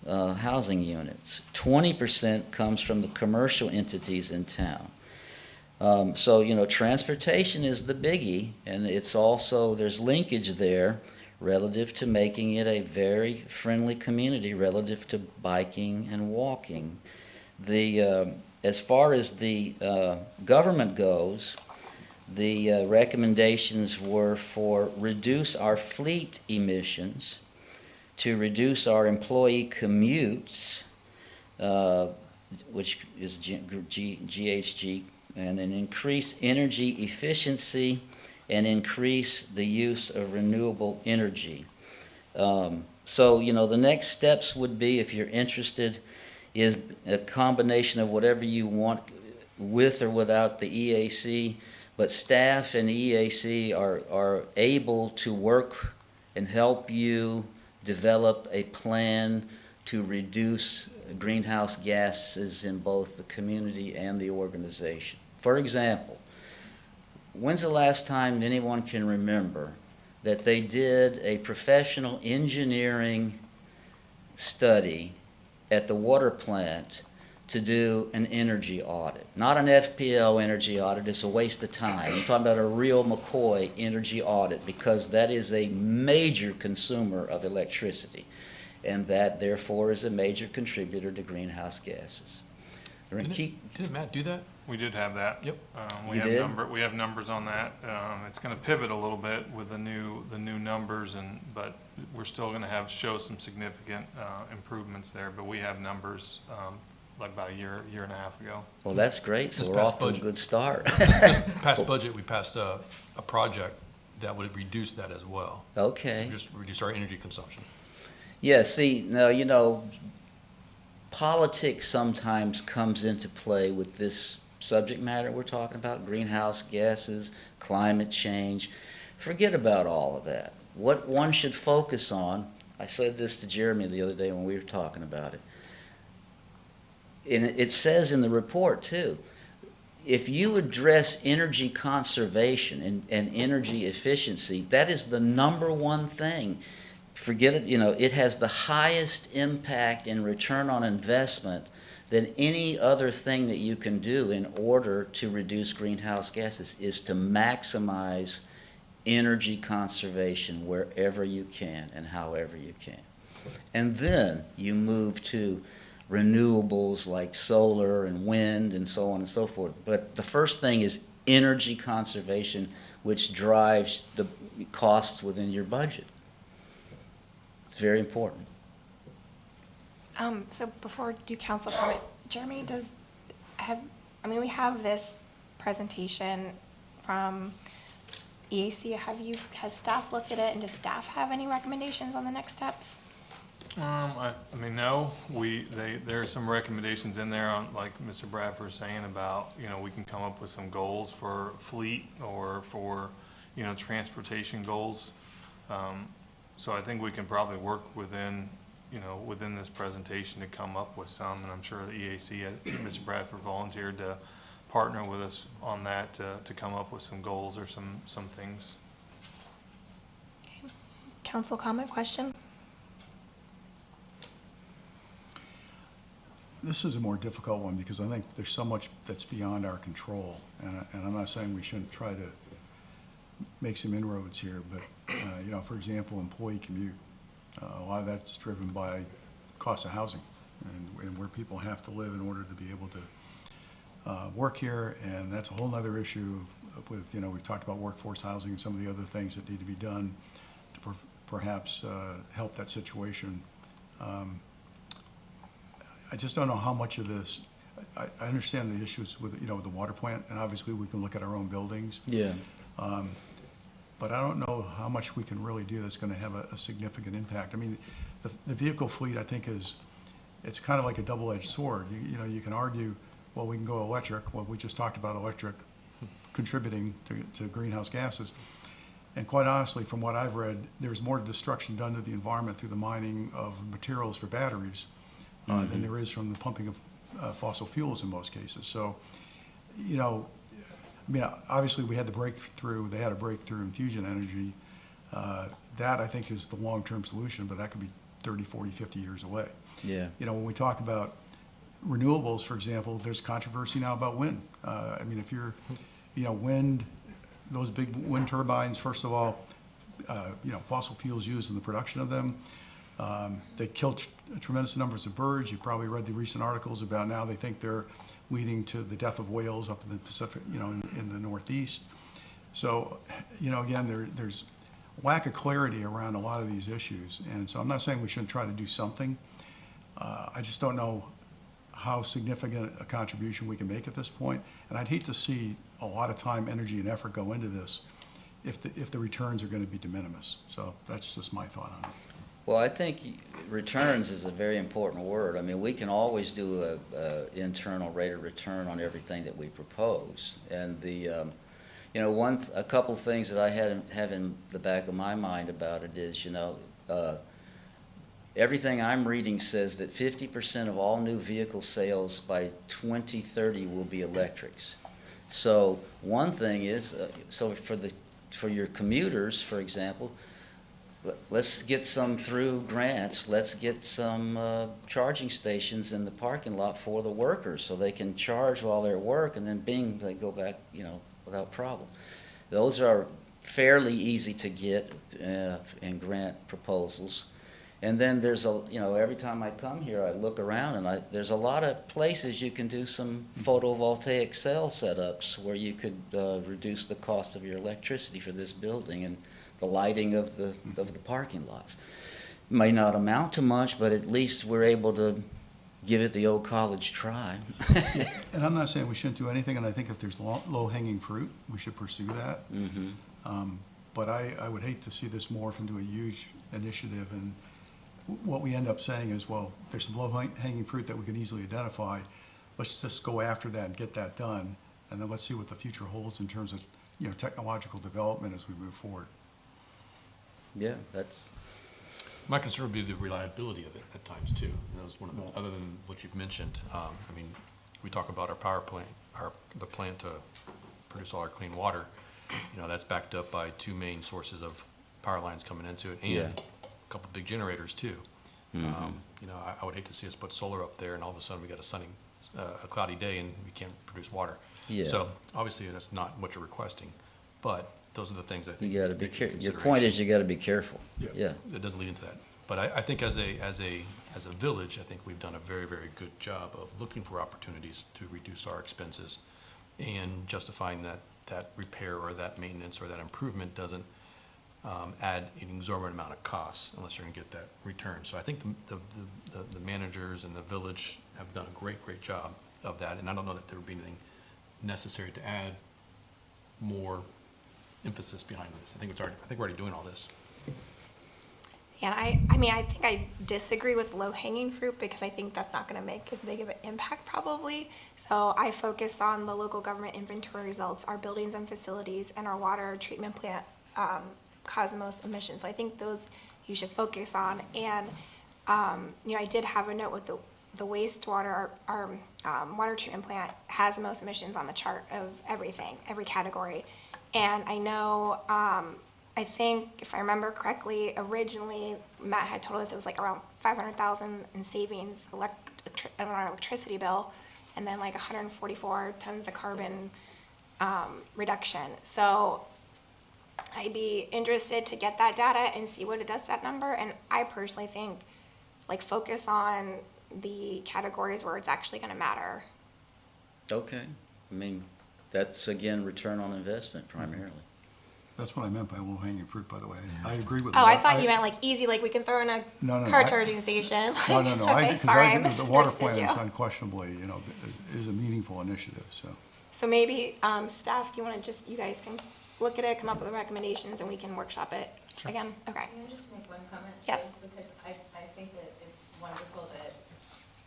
housing units. 20% comes from the commercial entities in town. So, you know, transportation is the biggie, and it's also, there's linkage there relative to making it a very friendly community relative to biking and walking. As far as the government goes, the recommendations were for reduce our fleet emissions, to reduce our employee commutes, which is GHG, and then increase energy efficiency and increase the use of renewable energy. So, you know, the next steps would be, if you're interested, is a combination of whatever you want with or without the EAC, but staff and EAC are able to work and help you develop a plan to reduce greenhouse gases in both the community and the organization. For example, when's the last time anyone can remember that they did a professional engineering study at the water plant to do an energy audit? Not an FPL energy audit, it's a waste of time. I'm talking about a real McCoy energy audit, because that is a major consumer of electricity, and that therefore is a major contributor to greenhouse gases. Didn't Matt do that? We did have that. Yep. We You have did? we have numbers on that. It's gonna pivot a little bit with the new numbers, but we're still gonna show some significant improvements there, but we have numbers like about a year and a half ago. Well, that's great, so This we're past off to a budget. good start. This past budget, we passed a project that would reduce that as well. Okay. Just reduce our energy consumption. Yeah, see, now, you know, politics sometimes comes into play with this subject matter we're talking about, greenhouse gases, climate change. Forget about all of that. What one should focus on, I said this to Jeremy the other day when we were talking about it, and it says in the report too, if you address energy conservation and energy efficiency, that is the number one thing. Forget it, you know, it has the highest impact in return on investment than any other thing that you can do in order to reduce greenhouse gases, is to maximize energy conservation wherever you can and however you can. And then you move to renewables like solar and wind and so on and so forth. But the first thing is energy conservation, which drives the costs within your budget. It's very important. So before we do council comment, Jeremy, we have this presentation from EAC. Has staff looked at it, and does staff have any recommendations on the next steps? I mean, no, there are some recommendations in there on, like Mr. Bradford was saying about, you know, we can come up with some goals for fleet or for, you know, transportation goals. So I think we can probably work within this presentation to come up with some, and I'm sure the EAC, Mr. Bradford volunteered to partner with us on that to come up with some goals or some things. Council comment, question? This is a more difficult one because I think there's so much that's beyond our control. And I'm not saying we shouldn't try to make some inroads here, but, you know, for example, employee commute. A lot of that's driven by cost of housing and where people have to live in order to be able to work here. And that's a whole nother issue with, you know, we've talked about workforce housing and some of the other things that need to be done to perhaps help that situation. I just don't know how much of this, I understand the issues with, you know, with the water plant, and obviously we can look at our own buildings. Yeah. but I don't know how much we can really do that's gonna have a significant impact. I mean, the vehicle fleet, I think, it's kind of like a double-edged sword. You know, you can argue, well, we can go electric. Well, we just talked about electric contributing to greenhouse gases. And quite honestly, from what I've read, there's more destruction done to the environment through the mining of materials for batteries than there is from the pumping of fossil fuels in most cases. So, you know, I mean, obviously, they had a breakthrough in fusion energy. That, I think, is the long-term solution, but that could be 30, 40, 50 years away. Yeah. You know, when we talk about renewables, for example, there's controversy now about wind. I mean, if you're, you know, wind, those big wind turbines, first of all, you know, fossil fuels used in the production of them. They kill tremendous numbers of birds. You've probably read the recent articles about now they think they're leading to the death of whales up in the Pacific, you know, in the Northeast. So, you know, again, there's lack of clarity around a lot of these issues. And so I'm not saying we shouldn't try to do something. I just don't know how significant a contribution we can make at this point. And I'd hate to see a lot of time, energy, and effort go into this if the returns are going to be de minimis. So that's just my thought on it. Well, I think returns is a very important word. I mean, we can always do a internal rate of return on everything that we propose. And you know, a couple things that I have in the back of my mind about it is, you know, everything I'm reading says that 50% of all new vehicle sales by 2030 will be electrics. So one thing is, so for your commuters, for example, let's get some through grants. Let's get some charging stations in the parking lot for the workers so they can charge while they're at work, and then bing, they go back, you know, without problem. Those are fairly easy to get in grant proposals. And then there's you know, every time I come here, I look around and there's a lot of places you can do some photovoltaic cell setups where you could reduce the cost of your electricity for this building and the lighting of the parking lots. May not amount to much, but at least we're able to give it the old college try. And I'm not saying we shouldn't do anything, and I think if there's low-hanging fruit, we should pursue that. But I would hate to see this morph into a huge initiative, and what we end up saying is, well, there's some low-hanging fruit that we can easily identify. Let's just go after that and get that done, and then let's see what the future holds in terms of, you know, technological development as we move forward. Yeah, that's... My concern would be the reliability of it at times too. You know, it's one of the, other than what you've mentioned. I mean, we talk about our power plant, the plant to produce all our clean water. You know, that's backed up by two main sources of power lines coming into it, and Yeah. a couple big generators too. You know, I would hate to see us put solar up there and all of a sudden we got a cloudy day and we can't produce water. Yeah. So obviously that's not what you're requesting, but those are the things I think. You got to be take into careful. Your point consideration. is you got to be careful. Yeah. Yeah. It doesn't lead into that. But I think as a village, I think we've done a very, very good job of looking for opportunities to reduce our expenses and justifying that repair or that maintenance or that improvement doesn't add an exorbitant amount of costs unless you're gonna get that return. So I think the managers and the village have done a great job of that, and I don't know that there would be anything necessary to add more emphasis behind this. I think we're already doing all this. Yeah, I mean, I think I disagree with low-hanging fruit because I think that's not going to make as big of an impact probably. So I focus on the local government inventory results, our buildings and facilities, and our water treatment plant cause the most emissions. So I think those you should focus on. And, you know, I did have a note with the wastewater, our water treatment plant has the most emissions on the chart of everything, every category. And I know, I think, if I remember correctly, originally Matt had told us it was like around 500,000 in savings on our electricity bill, and then like 144 tons of carbon reduction. So I'd be interested to get that data and see what it does to that number. And I personally think, like, focus on the categories where it's actually going to matter. Okay. I mean, that's, again, return on investment primarily. That's what I meant by low-hanging fruit, by the way. I agree with. Oh, I thought you meant like easy, like we can throw in a No, car charging station. No. Okay, sorry, I The water misunderstood plant you. is unquestionably, you know, is a meaningful initiative, so. So maybe, staff, do you want to you guys can look at it, come up with recommendations, and we can workshop it again? Okay. Can I just make one comment? Yes. too? Because I think that it's wonderful that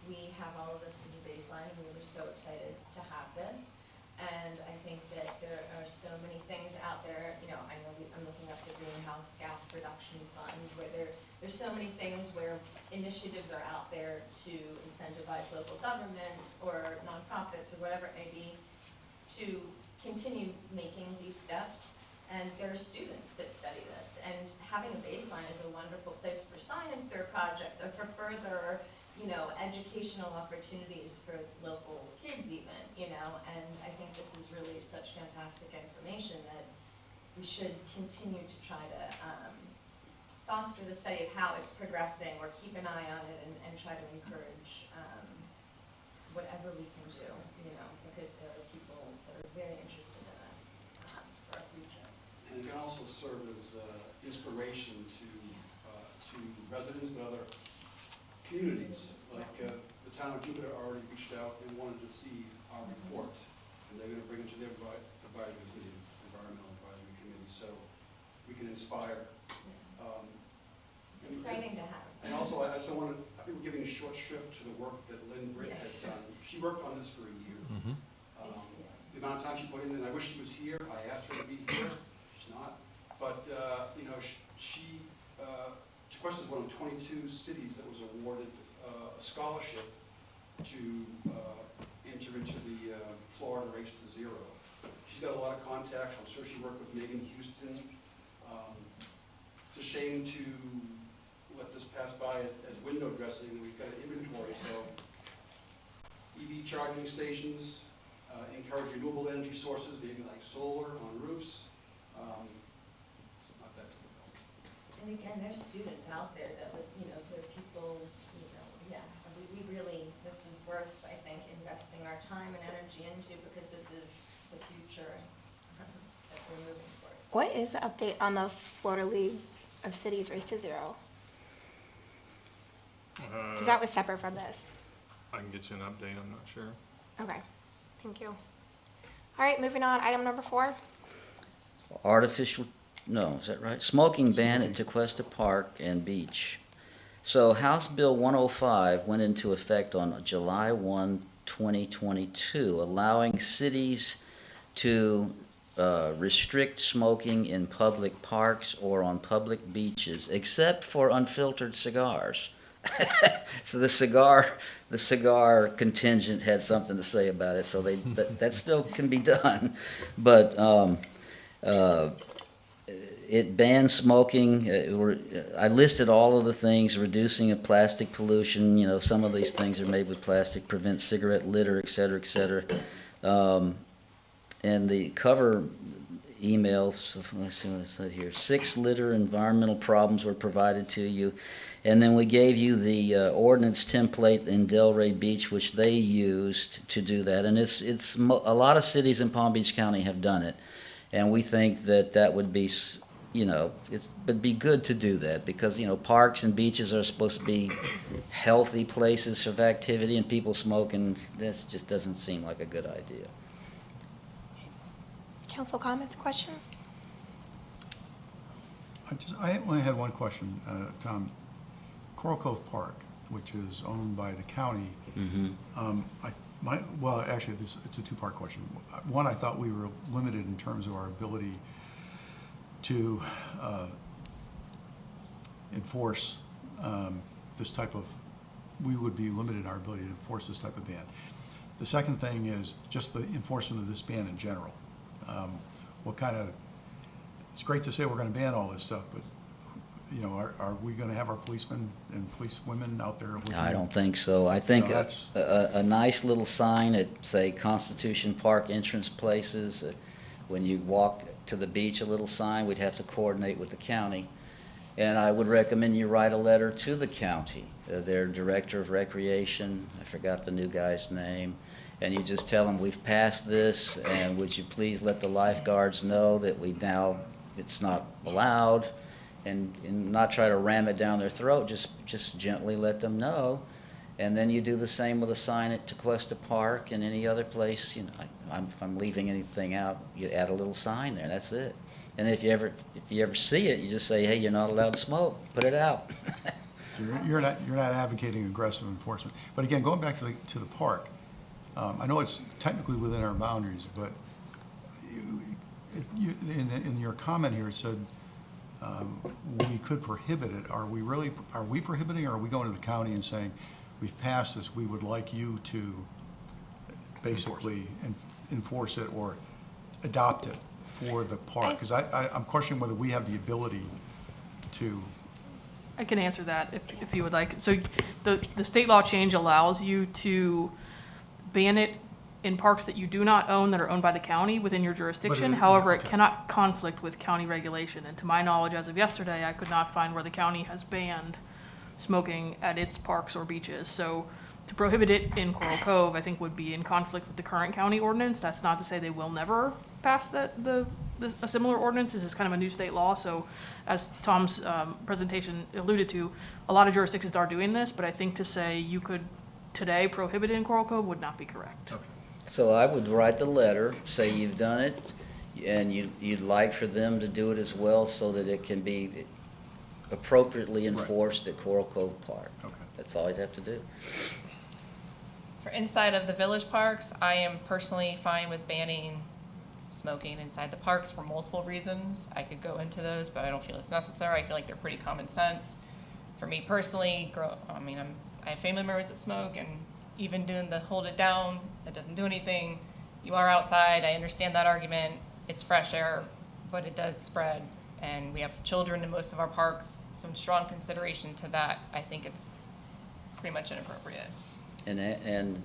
we have all of this as a baseline, and we were so excited to have this. And I think that there are so many things out there, you know, I know I'm looking up the Greenhouse Gas Reduction Fund, where there's so many things where initiatives are out there to incentivize local governments or nonprofits or whatever it may be to continue making these steps. And there are students that study this, and having a baseline is a wonderful place for science fair projects or for further, you know, educational opportunities for local kids even, you know, and I think this is really such fantastic information that we should continue to try to foster the study of how it's progressing, or keep an eye on it and try to encourage whatever we can do, you know, because there are people that are very interested in this for our future. And it can also serve as inspiration to residents and other communities. Like the town of Jupiter already reached out and wanted to see our report, and they're going to bring it to their environmental advisory committee, so we can inspire. It's exciting to have. And also, I think we're giving a short shrift to the work that Lynn Britt has done. She worked on this for a year. It's, yeah. The amount of time she put in, and I wish she was here. I asked her to be here. She's not. But, you know, Tequesta is one of 22 cities that was awarded a scholarship to enter into the Florida Race to Zero. She's got a lot of contacts. I'm sure she worked with Megan Houston. It's a shame to let this pass by as window dressing. We've got an inventory, so EV charging stations, encourage renewable energy sources, maybe like solar on roofs. It's not that difficult. And again, there's students out there that would, you know, there are people, you know, yeah, we really, this is worth, I think, investing our time and energy into, because this is the future that we're moving for. What is the update on the Florida League of Cities Race to Zero? Because that was separate from this. I can get you an update, I'm not sure. Okay, thank you. All right, moving on, item number 4. No, is that right? Smoking ban at Tequesta Park and Beach. So House Bill 105 went into effect on July 1, 2022, allowing cities to restrict smoking in public parks or on public beaches, except for unfiltered cigars. So the cigar contingent had something to say about it, so that still can be done. But it bans smoking. I listed all of the things: reducing of plastic pollution. You know, some of these things are made with plastic, prevent cigarette litter, et cetera, et cetera. And the cover emails, let's see what it said here. 6 litter environmental problems were provided to you. And then we gave you the ordinance template in Delray Beach, which they used to do that. And it's a lot of cities in Palm Beach County have done it. And we think that would be, you know, it'd be good to do that, because, you know, parks and beaches are supposed to be healthy places of activity, and people smoking, that just doesn't seem like a good idea. Council comments, questions? I only had one question, Tom. Coral Cove Park, which is owned by the county, well, actually, it's a 2-part question. One, I thought we were limited in terms of our ability to enforce this type of, we would be limited in our ability to enforce this type of ban. The second thing is just the enforcement of this ban in general. What kind of, it's great to say we're going to ban all this stuff, but, you know, are we going to have our policemen and policewomen out there? I don't think so. I think No, a nice little sign at, say, Constitution Park entrance places, when you walk to the beach, a little sign, we'd have to coordinate with the county. And I would recommend you write a letter to the county, their director of recreation, I forgot the new guy's name, and you just tell them, we've passed this, and would you please let the lifeguards know that it's not allowed, and not try to ram it down their throat, just gently let them know. And then you do the same with a sign at Tequesta Park and any other place, you know, if I'm leaving anything out, you add a little sign there, that's it. And if you ever see it, you just say, hey, you're not allowed to smoke, put it out. So you're not advocating aggressive enforcement. But again, going back to the park, I know it's technically within our boundaries, but in your comment here, it said we could prohibit it. Are we prohibiting, or are we going to the county and saying, we've passed this, we would like you to basically enforce it or adopt it for the park? Because I'm questioning whether we have the ability to. I can answer that if you would like. So the state law change allows you to ban it in parks that you do not own, that are owned by the county within your jurisdiction. However, it cannot conflict with county regulation. And to my knowledge, as of yesterday, I could not find where the county has banned smoking at its parks or beaches. So to prohibit it in Coral Cove, I think would be in conflict with the current county ordinance. That's not to say they will never pass a similar ordinance. This is kind of a new state law. So as Tom's presentation alluded to, a lot of jurisdictions are doing this, but I think to say you could today prohibit it in Coral Cove would not be correct. Okay. So I would write the letter, say you've done it, and you'd like for them to do it as well, so that it can be appropriately enforced at Coral Cove Park. Okay. That's all you'd have to do. For inside of the village parks, I am personally fine with banning smoking inside the parks for multiple reasons. I could go into those, but I don't feel it's necessary. I feel like they're pretty common sense. For me personally, I have family members that smoke, and even doing the hold it down, that doesn't do anything. You are outside, I understand that argument. It's fresh air, but it does spread. And we have children in most of our parks, some strong consideration to that. I think it's pretty much inappropriate. And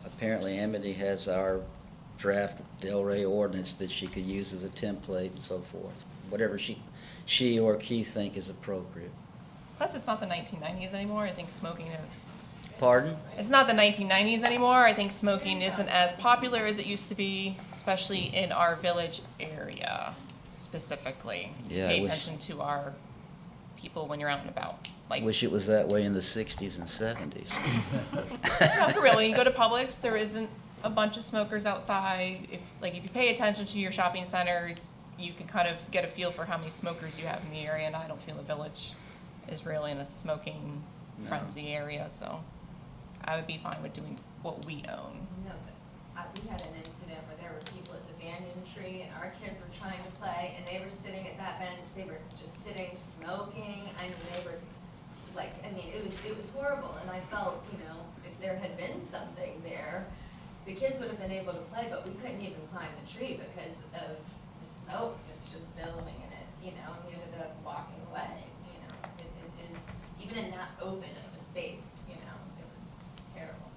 apparently Amity has our draft Delray ordinance that she could use as a template and so forth. Whatever she or Keith think is appropriate. Plus, it's not the 1990s anymore. I think smoking is. Pardon? It's not the 1990s anymore. I think smoking isn't as popular as it used to be, especially in our village area specifically. Yeah, Pay attention to our people when you're out and about. I wish it was that way in the 60s and 70s. No, for real. When you go to Publix, there isn't a bunch of smokers outside. If you pay attention to your shopping centers, you can kind of get a feel for how many smokers you have in the area. And I don't feel the village is really in a smoking frenzy area, so I would be fine with doing what we own. No, but we had an incident where there were people at the banyan tree, and our kids were trying to play, and they were sitting at that bench, they were just sitting, smoking. I mean, they were like, it was horrible, and I felt, if there had been something there, the kids would have been able to play, but we couldn't even climb the tree because of the smoke that's just billowing in it, and you ended up walking away, it is, even in that open of a space, it was terrible.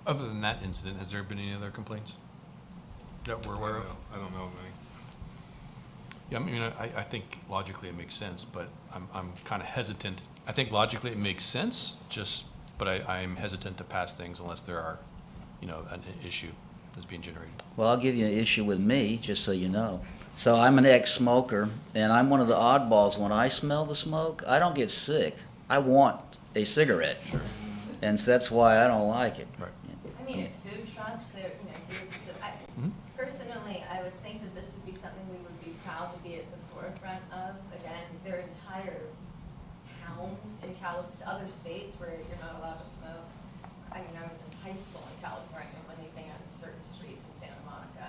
Other than that incident, has there been any other complaints that we're aware of? I don't know of any. Yeah, I think logically it makes sense, but I'm kind of hesitant. I think logically it makes sense, but I'm hesitant to pass things unless there are, an issue that's being generated. Well, I'll give you an issue with me, just so you know. So I'm an ex-smoker, and I'm one of the oddballs. When I smell the smoke, I don't get sick. I want a cigarette. Sure. And so that's why I don't like it. Right. I mean, at food trucks, there, groups of, personally, I would think that this would be something we would be proud to be at the forefront of. Again, there are entire towns in other states where you're not allowed to smoke. I mean, I was in high school in California when they banned certain streets in Santa Monica,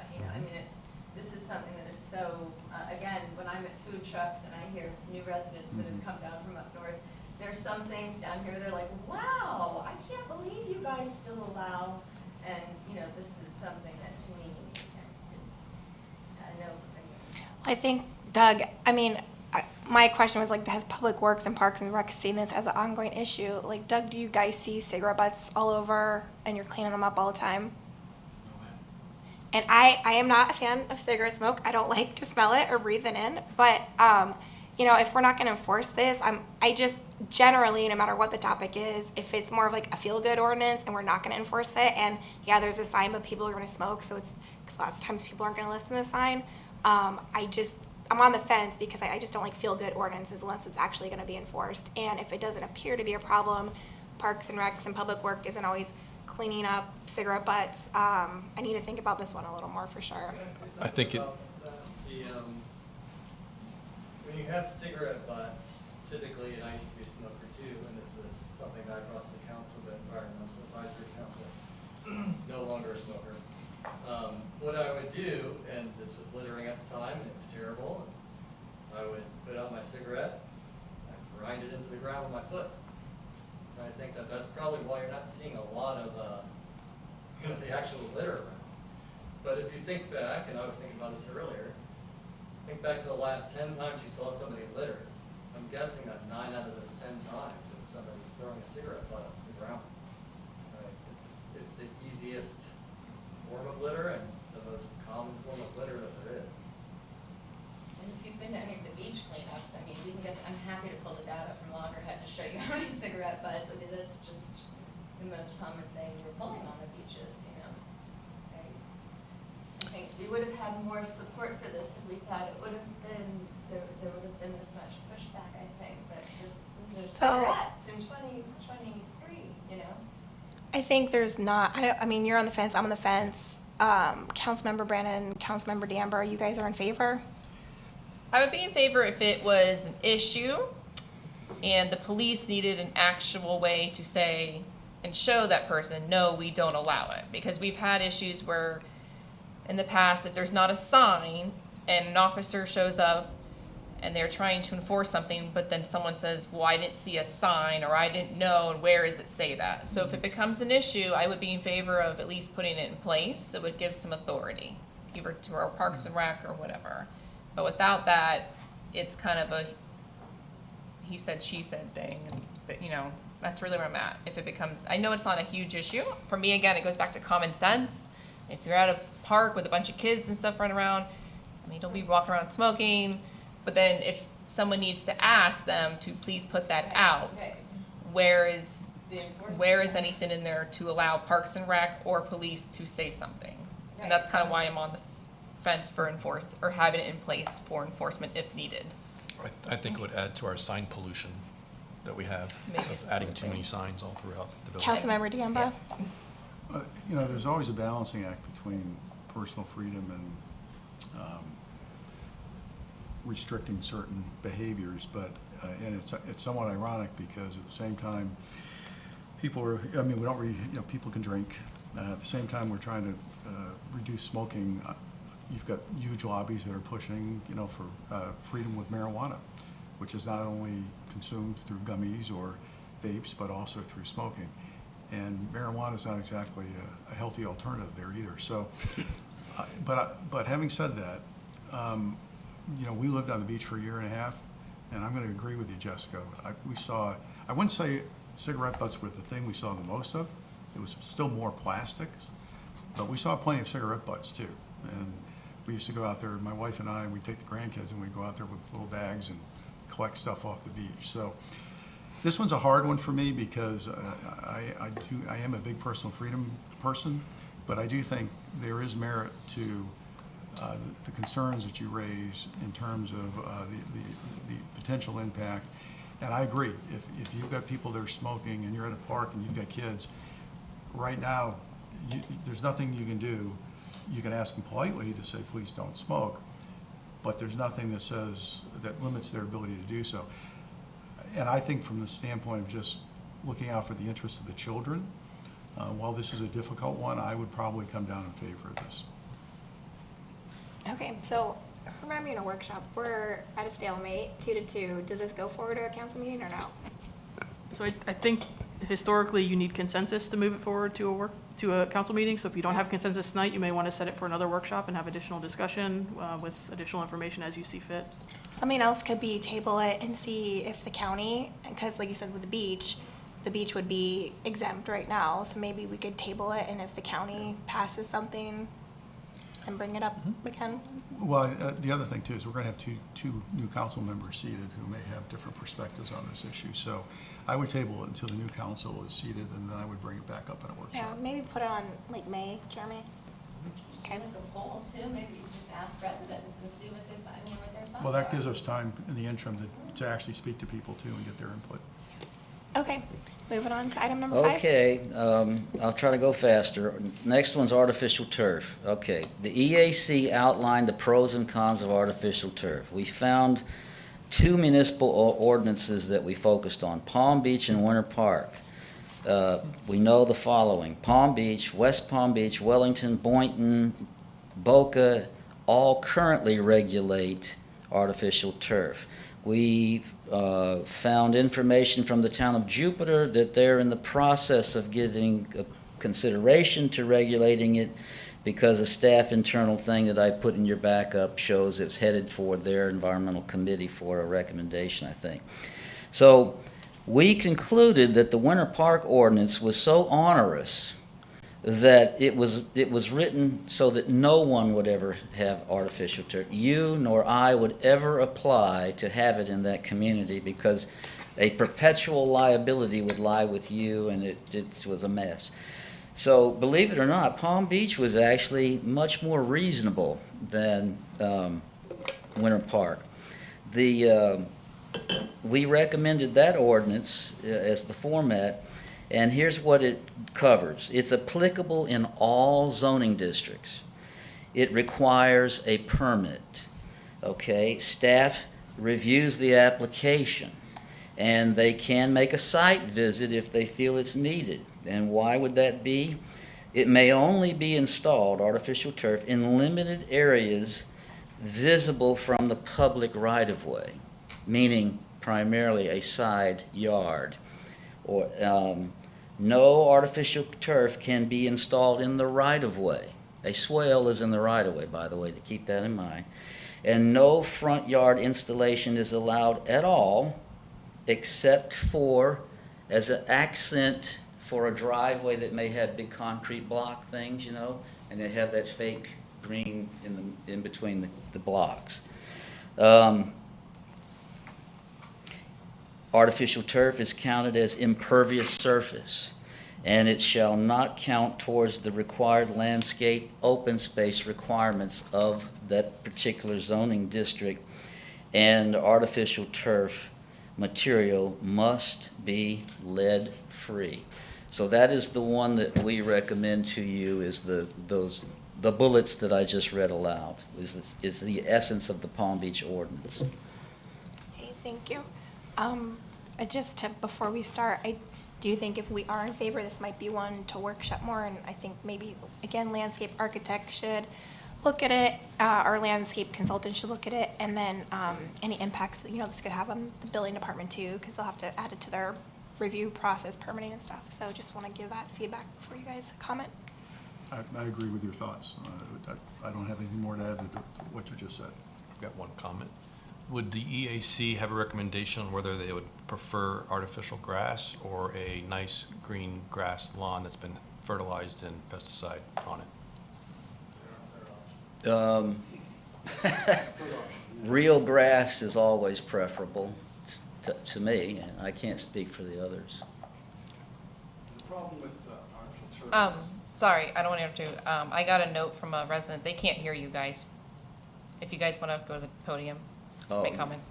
this is something that is so, again, when I'm at food trucks and I hear new residents that have come down from up north, there's some things down here, they're like, wow, I can't believe you guys still allow, and, this is something that to me is, I know. I think, Doug, my question was has Public Works and Parks and Rec seen this as an ongoing issue? Doug, do you guys see cigarette butts all over and you're cleaning them up all the time? And I am not a fan of cigarette smoke. I don't like to smell it or breathe it in. But, if we're not going to enforce this, I just generally, no matter what the topic is, if it's more of a feel-good ordinance and we're not going to enforce it, and there's a sign, but people are going to smoke, so because lots of times people aren't going to listen to the sign, I'm on the fence because I just don't like feel-good ordinances unless it's actually going to be enforced. And if it doesn't appear to be a problem, Parks and Recs and Public Work isn't always cleaning up cigarette butts. I need to think about this one a little more for sure. I think it- When you have cigarette butts, typically, and I used to be a smoker too, and this was something I brought to the council, the environmental advisory council, no longer a smoker. What I would do, and this was littering at the time, and it was terrible, I would put out my cigarette, I'd grind it into the ground with my foot. And I think that that's probably why you're not seeing a lot of, the actual litter around. But if you think back, and I was thinking about this earlier, think back to the last 10 times you saw somebody litter. I'm guessing that 9 out of those 10 times it was somebody throwing a cigarette butt onto the ground. Right? It's the easiest form of litter and the most common form of litter that there is. And if you've been to any of the beach cleanups, I mean, we can get, I'm happy to pull the data from Loggerhead to show you how many cigarette butts. I mean, that's just the most common thing we're pulling on the beaches, you know. I think we would have had more support for this if we thought it would have been, there would have been this much pushback, I think, but this is cigarettes in 2023, you know? I think there's not, I mean, you're on the fence, I'm on the fence. Councilmember Brandon, Councilmember Danber, you guys are in favor? I would be in favor if it was an issue and the police needed an actual way to say and show that person, no, we don't allow it. Because we've had issues where in the past, if there's not a sign and an officer shows up and they're trying to enforce something, but then someone says, well, I didn't see a sign or I didn't know, and where does it say that? So if it becomes an issue, I would be in favor of at least putting it in place. It would give some authority, either to our Parks and Rec or whatever. But without that, it's kind of a he said, she said thing. But, you know, that's really where I'm at. If it becomes, I know it's not a huge issue. For me, again, it goes back to common sense. If you're at a park with a bunch of kids and stuff running around, I mean, don't be walking around smoking. But then if someone needs to ask them to please put that out, Okay. where is The enforcement. anything in there to allow Parks and Rec or police to say something? And that's kind of why I'm on the fence for or having it in place for enforcement if needed. I think it would add to our sign pollution that we have, Maybe of it's adding a too thing. many signs all throughout the village. Councilmember Danber? You know, there's always a balancing act between personal freedom and restricting certain behaviors, but, and it's somewhat ironic because at the same time, people are, I mean, we don't really, you know, people can drink. At the same time, we're trying to reduce smoking. You've got huge lobbies that are pushing, you know, for freedom with marijuana, which is not only consumed through gummies or vapes, but also through smoking. And marijuana is not exactly a healthy alternative there either. So, but having said that, you know, we lived on the beach for a year and a half, and I'm going to agree with you, Jessica. We saw, I wouldn't say cigarette butts were the thing we saw the most of. It was still more plastics, but we saw plenty of cigarette butts too. And we used to go out there, my wife and I, we'd take the grandkids and we'd go out there with little bags and collect stuff off the beach. So this one's a hard one for me because I am a big personal freedom person, but I do think there is merit to the concerns that you raise in terms of the potential impact. And I agree, if you've got people that are smoking and you're at a park and you've got kids, right now, there's nothing you can do. You can ask them politely to say, please don't smoke, but there's nothing that says, that limits their ability to do so. And I think from the standpoint of just looking out for the interests of the children, while this is a difficult one, I would probably come down in favor of this. Okay, so remember in a workshop, we're at a stalemate, 2-2. Does this go forward to a council meeting or no? So I think historically you need consensus to move it forward to a council meeting. So if you don't have consensus tonight, you may want to set it for another workshop and have additional discussion with additional information as you see fit. Something else could be table it and see if the county, because like you said with the beach would be exempt right now. So maybe we could table it, and if the county passes something, and bring it up again. Well, the other thing too is we're going to have two new council members seated who may have different perspectives on this issue. So I would table it until the new council is seated, and then I would bring it back up in a Yeah, workshop. maybe put it on like May, Jeremy. Okay. Like a poll too, maybe you can just ask residents and see what they, what their thoughts are. Well, that gives us time in the interim to actually speak to people too and get their input. Okay, moving on to item number 5. Okay, I'll try to go faster. Next one's artificial turf. Okay, the EAC outlined the pros and cons of artificial turf. We found 2 municipal ordinances that we focused on, Palm Beach and Winter Park. We know the following: Palm Beach, West Palm Beach, Wellington, Boynton, Boca, all currently regulate artificial turf. We found information from the town of Jupiter that they're in the process of giving consideration to regulating it, because a staff internal thing that I put in your backup shows it's headed for their environmental committee for a recommendation, I think. So we concluded that the Winter Park ordinance was so onerous that it was written so that no one would ever have artificial turf. You nor I would ever apply to have it in that community, because a perpetual liability would lie with you, and it was a mess. So believe it or not, Palm Beach was actually much more reasonable than Winter Park. We recommended that ordinance as the format, and here's what it covers. It's applicable in all zoning districts. It requires a permit, okay? Staff reviews the application, and they can make a site visit if they feel it's needed. And why would that be? It may only be installed, artificial turf, in limited areas visible from the public right-of-way, meaning primarily a side yard. Or no artificial turf can be installed in the right-of-way. A swale is in the right-of-way, by the way, to keep that in mind. And no front yard installation is allowed at all, except for as an accent for a driveway that may have big concrete block things, you know, and they have that fake green in between the blocks. Artificial turf is counted as impervious surface, and it shall not count towards the required landscape open space requirements of that particular zoning district, and artificial turf material must be lead-free. So that is the one that we recommend to you, is the bullets that I just read aloud, is the essence of the Palm Beach ordinance. Okay, thank you. Before we start, I do think if we are in favor, this might be one to workshop more, and I think maybe, again, landscape architect should look at it, our landscape consultant should look at it, and then any impacts that, this could have on the building department too, because they'll have to add it to their review process, permitting and stuff. So just want to give that feedback before you guys comment. I agree with your thoughts. I don't have anything more to add to what you just said. I've got one comment. Would the EAC have a recommendation on whether they would prefer artificial grass or a nice green grass lawn that's been fertilized and pesticide on it? Real grass is always preferable to me, and I can't speak for the others. The problem with artificial turf is... Sorry, I don't want to interrupt you. I got a note from a resident. They can't hear you guys. If you guys want to go to the podium, make comment.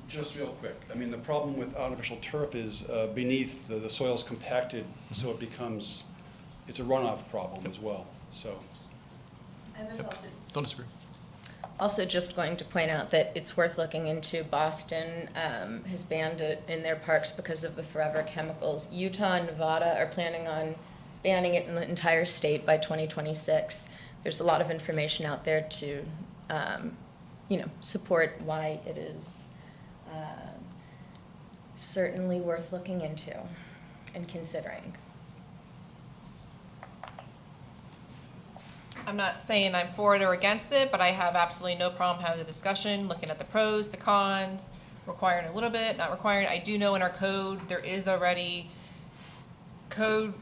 Just real quick, I mean, the problem with artificial turf is beneath, the soil's compacted, so it becomes, it's a runoff problem as well, so. I was also Don't disagree. Also, just going to point out that it's worth looking into. Boston has banned it in their parks because of the forever chemicals. Utah and Nevada are planning on banning it in the entire state by 2026. There's a lot of information out there to, support why it is certainly worth looking into and considering. I'm not saying I'm for it or against it, but I have absolutely no problem having the discussion, looking at the pros, the cons, requiring a little bit, not requiring. I do know in our code, there is already code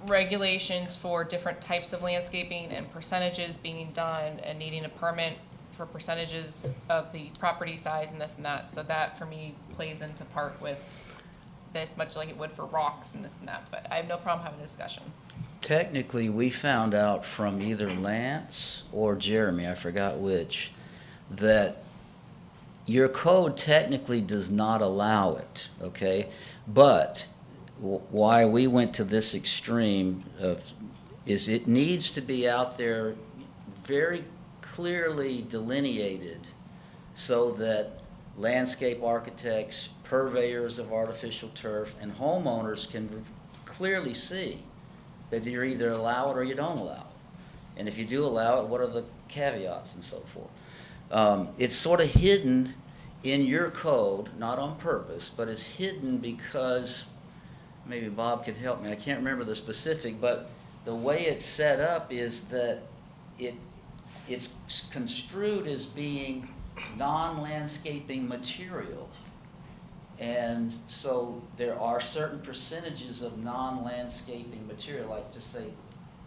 regulations for different types of landscaping and percentages being done and needing a permit for percentages of the property size and this and that. So that, for me, plays into part with this, much like it would for rocks and this and that. But I have no problem having a discussion. Technically, we found out from either Lance or Jeremy, I forgot which, that your code technically does not allow it, okay? But why we went to this extreme is it needs to be out there very clearly delineated so that landscape architects, purveyors of artificial turf, and homeowners can clearly see that you either allow it or you don't allow it. And if you do allow it, what are the caveats and so forth? It's sort of hidden in your code, not on purpose, but it's hidden because, maybe Bob could help me, I can't remember the specific, but the way it's set up is that it's construed as being non-landscaping material. And so there are certain percentages of non-landscaping material, like just say,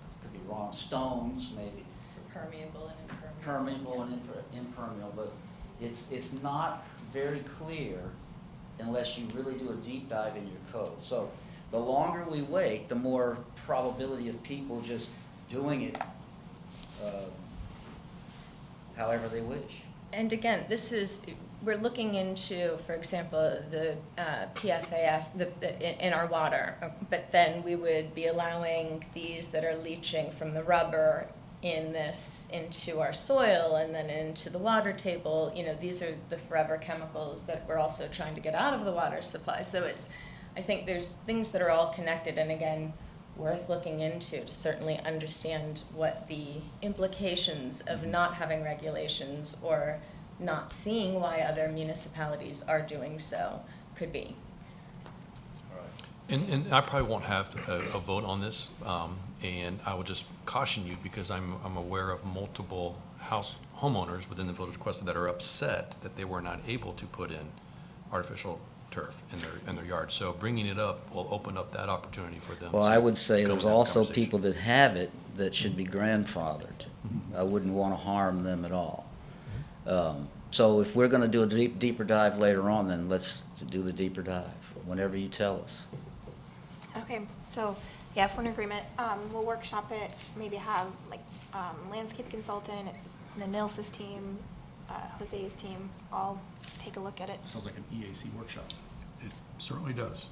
this could be wrong, stones maybe. Permeable and impermeable. Permeable and impermeable, but it's not very clear unless you really do a deep dive in your code. So the longer we wait, the more probability of people just doing it however they wish. And again, we're looking into, for example, the PFAS in our water, but then we would be allowing these that are leaching from the rubber into our soil and then into the water table. You know, these are the forever chemicals that we're also trying to get out of the water supply. So I think there's things that are all connected, and again, worth looking into to certainly understand what the implications of not having regulations or not seeing why other municipalities are doing so could be. And I probably won't have a vote on this, and I will just caution you because I'm aware of multiple homeowners within the Village of Questa that are upset that they were not able to put in artificial turf in their yard. So bringing it up will open up that opportunity for them. Well, to I would say go there's in that also conversation. people that have it that should be grandfathered. I wouldn't want to harm them at all. So if we're going to do a deeper dive later on, then let's do the deeper dive, whenever you tell us. Okay, so, yeah, if we're in agreement, we'll workshop it, maybe have like landscape consultant, the Nils's team, Jose's team, all take a look at it. Sounds like an EAC workshop. It certainly does.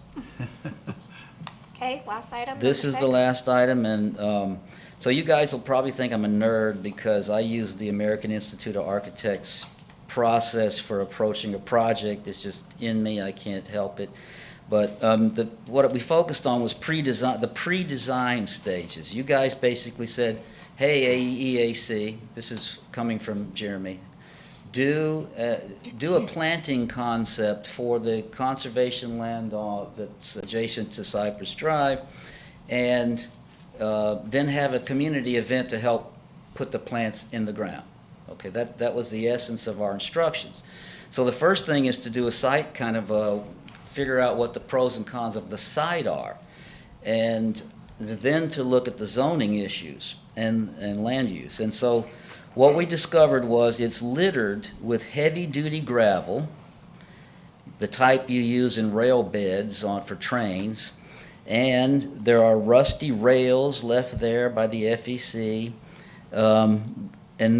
Okay, last item. This number is the 6. last item, and so you guys will probably think I'm a nerd because I use the American Institute of Architects process for approaching a project. It's just in me, I can't help it. But what we focused on was the pre-design stages. You guys basically said, hey, AEAC, this is coming from Jeremy, do a planting concept for the conservation land that's adjacent to Cypress Drive, and then have a community event to help put the plants in the ground. Okay, that was the essence of our instructions. So the first thing is to do a site kind of figure out what the pros and cons of the site are, and then to look at the zoning issues and land use. And so what we discovered was it's littered with heavy-duty gravel, the type you use in rail beds for trains, and there are rusty rails left there by the FEC, and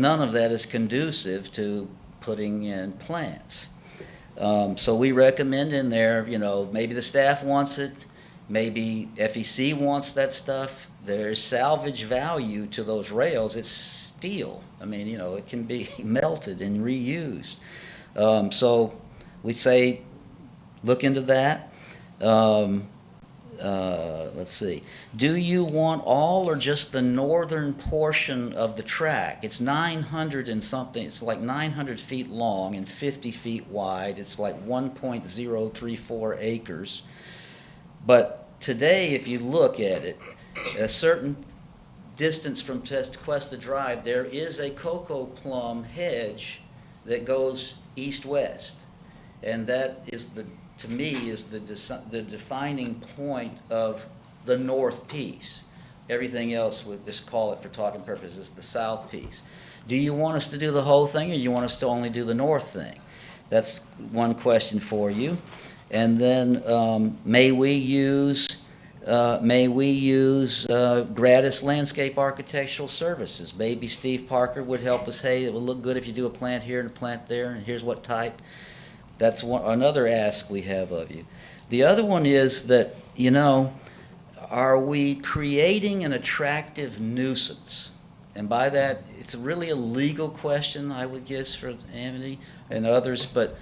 none of that is conducive to putting in plants. So we recommend in there, maybe the staff wants it, maybe FEC wants that stuff. There's salvage value to those rails. It's steel. I mean, it can be melted and reused. So we say, look into that. Let's see. Do you want all or just the northern portion of the track? It's 900 and something. It's like 900 feet long and 50 feet wide. It's like 1.034 acres. But today, if you look at it, a certain distance from Questa Drive, there is a cocoa plum hedge that goes east-west. And that is to me, is the defining point of the north piece. Everything else, we'll just call it for talking purposes, the south piece. Do you want us to do the whole thing, or do you want us to only do the north thing? That's one question for you. And then, may we use may we use gratis landscape architectural services? Maybe Steve Parker would help us, hey, it will look good if you do a plant here and a plant there, and here's what type. That's another ask we have of you. The other one is that, are we creating an attractive nuisance? And by that, it's really a legal question, I would guess, for Amity and others, but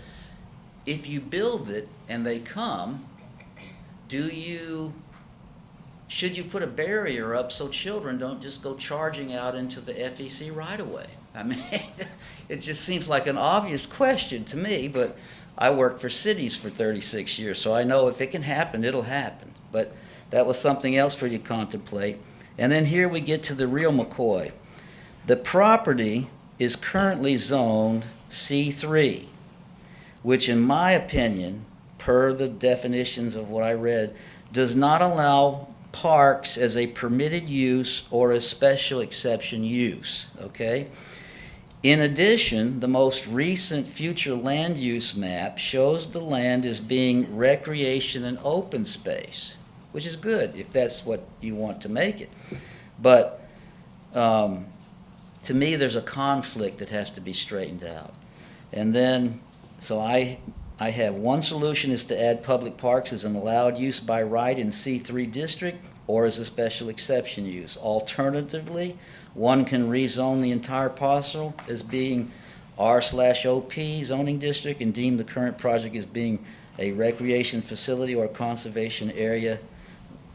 if you build it and they come, should you put a barrier up so children don't just go charging out into the FEC right away? I mean, it just seems like an obvious question to me, but I worked for cities for 36 years, so I know if it can happen, it'll happen. But that was something else for you to contemplate. And then here we get to the real McCoy. The property is currently zoned C3, which in my opinion, per the definitions of what I read, does not allow parks as a permitted use or a special exception use, okay? In addition, the most recent future land use map shows the land as being recreation and open space, which is good if that's what you want to make it. But to me, there's a conflict that has to be straightened out. And then, so I have one solution is to add public parks as an allowed use by right in C3 district or as a special exception use. Alternatively, one can rezone the entire parcel as being R/OP zoning district and deem the current project as being a recreation facility or conservation area,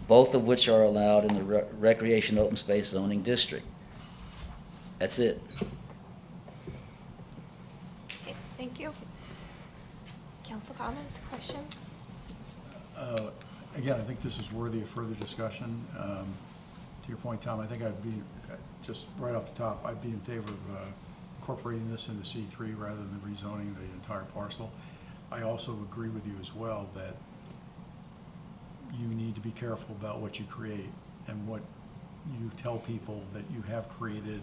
both of which are allowed in the recreation open space zoning district. That's it. Okay, thank you. Council comments, questions? Again, I think this is worthy of further discussion. To your point, Tom, I think I'd be, just right off the top, I'd be in favor of incorporating this into C3 rather than rezoning the entire parcel. I also agree with you as well that you need to be careful about what you create and what you tell people that you have created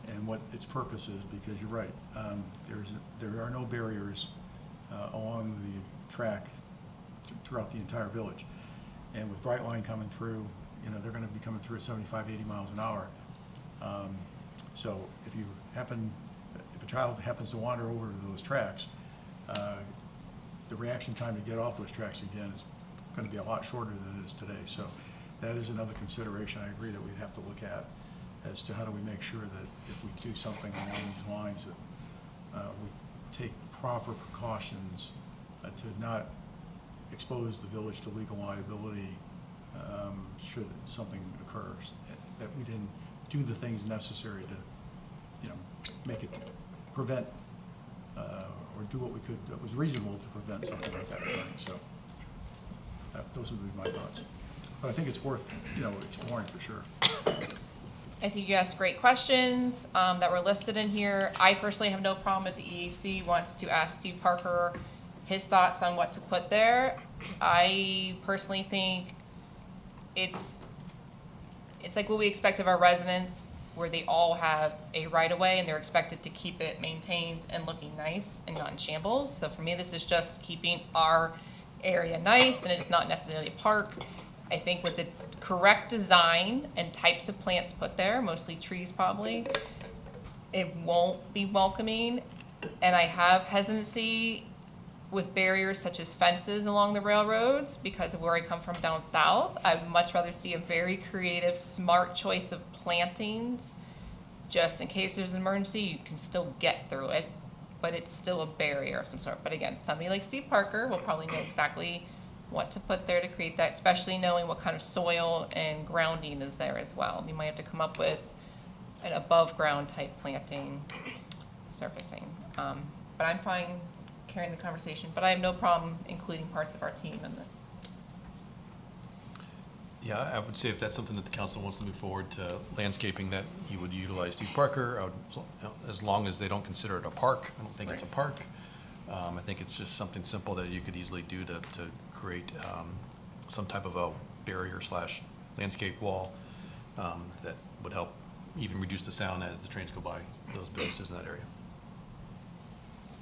and what its purpose is, because you're right. There are no barriers along the track throughout the entire village. And with Brightline coming through, they're going to be coming through at 75, 80 miles an hour. So if a child happens to wander over to those tracks, the reaction time to get off those tracks again is going to be a lot shorter than it is today. So that is another consideration I agree that we'd have to look at as to how do we make sure that if we do something along these lines that we take proper precautions to not expose the village to legal liability should something occur, that we didn't do the things necessary to, make it prevent or do what we could that was reasonable to prevent something like that occurring. So those would be my thoughts. But I think it's worth, exploring for sure. I think you asked great questions that were listed in here. I personally have no problem if the EAC wants to ask Steve Parker his thoughts on what to put there. I personally think it's like what we expect of our residents, where they all have a right-of-way and they're expected to keep it maintained and looking nice and not in shambles. So for me, this is just keeping our area nice, and it's not necessarily a park. I think with the correct design and types of plants put there, mostly trees probably, it won't be welcoming. And I have hesitancy with barriers such as fences along the railroads because of where I come from down south. I'd much rather see a very creative, smart choice of plantings. Just in case there's an emergency, you can still get through it, but it's still a barrier of some sort. But again, somebody like Steve Parker will probably know exactly what to put there to create that, especially knowing what kind of soil and grounding is there as well. You might have to come up with an above ground type planting surfacing. But I'm fine carrying the conversation, but I have no problem including parts of our team in this. Yeah, I would say if that's something that the council wants to move forward to landscaping, that you would utilize Steve Parker, as long as they don't consider it a park. I don't think it's a park. I think it's just something simple that you could easily do to create some type of a barrier / landscape wall that would help even reduce the sound as the trains go by those businesses in that area.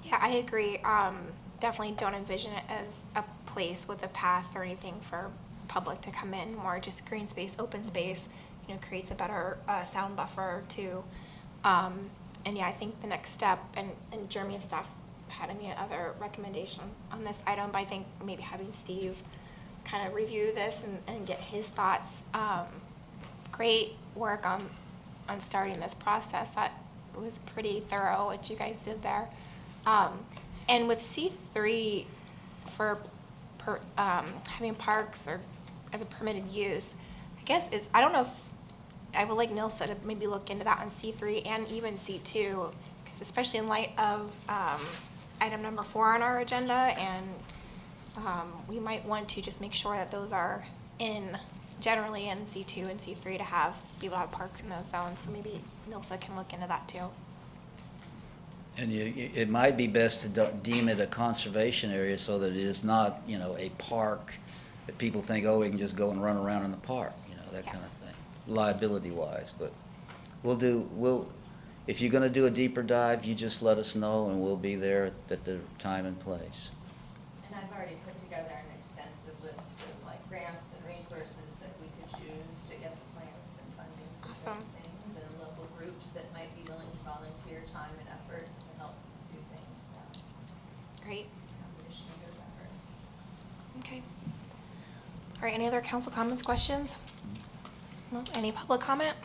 Yeah, I agree. Definitely don't envision it as a place with a path or anything for public to come in, more just green space, open space, creates a better sound buffer too. And yeah, I think the next step, and Jeremy, if staff had any other recommendation on this item, but I think maybe having Steve kind of review this and get his thoughts. Great work on starting this process. That was pretty thorough, what you guys did there. And with C3 for having parks or as a permitted use, I guess I don't know if, I would like Nilsa to maybe look into that on C3 and even C2, because especially in light of item number 4 on our agenda, and we might want to just make sure that those are generally in C2 and C3 to have people have parks in those zones. So maybe Nilsa can look into that too. And it might be best to deem it a conservation area so that it is not, a park that people think, oh, we can just go and run around in the park, that kind of thing, liability-wise. But if you're going to do a deeper dive, you just let us know and we'll be there at the time and place. And I've already put together an extensive list of grants and resources that we could use to get the plans and funding for certain things, and local groups that might be willing to volunteer time and efforts to help do things. So, Great. combination of those efforts. Okay. All right, any other council comments, questions? No? Any public comment?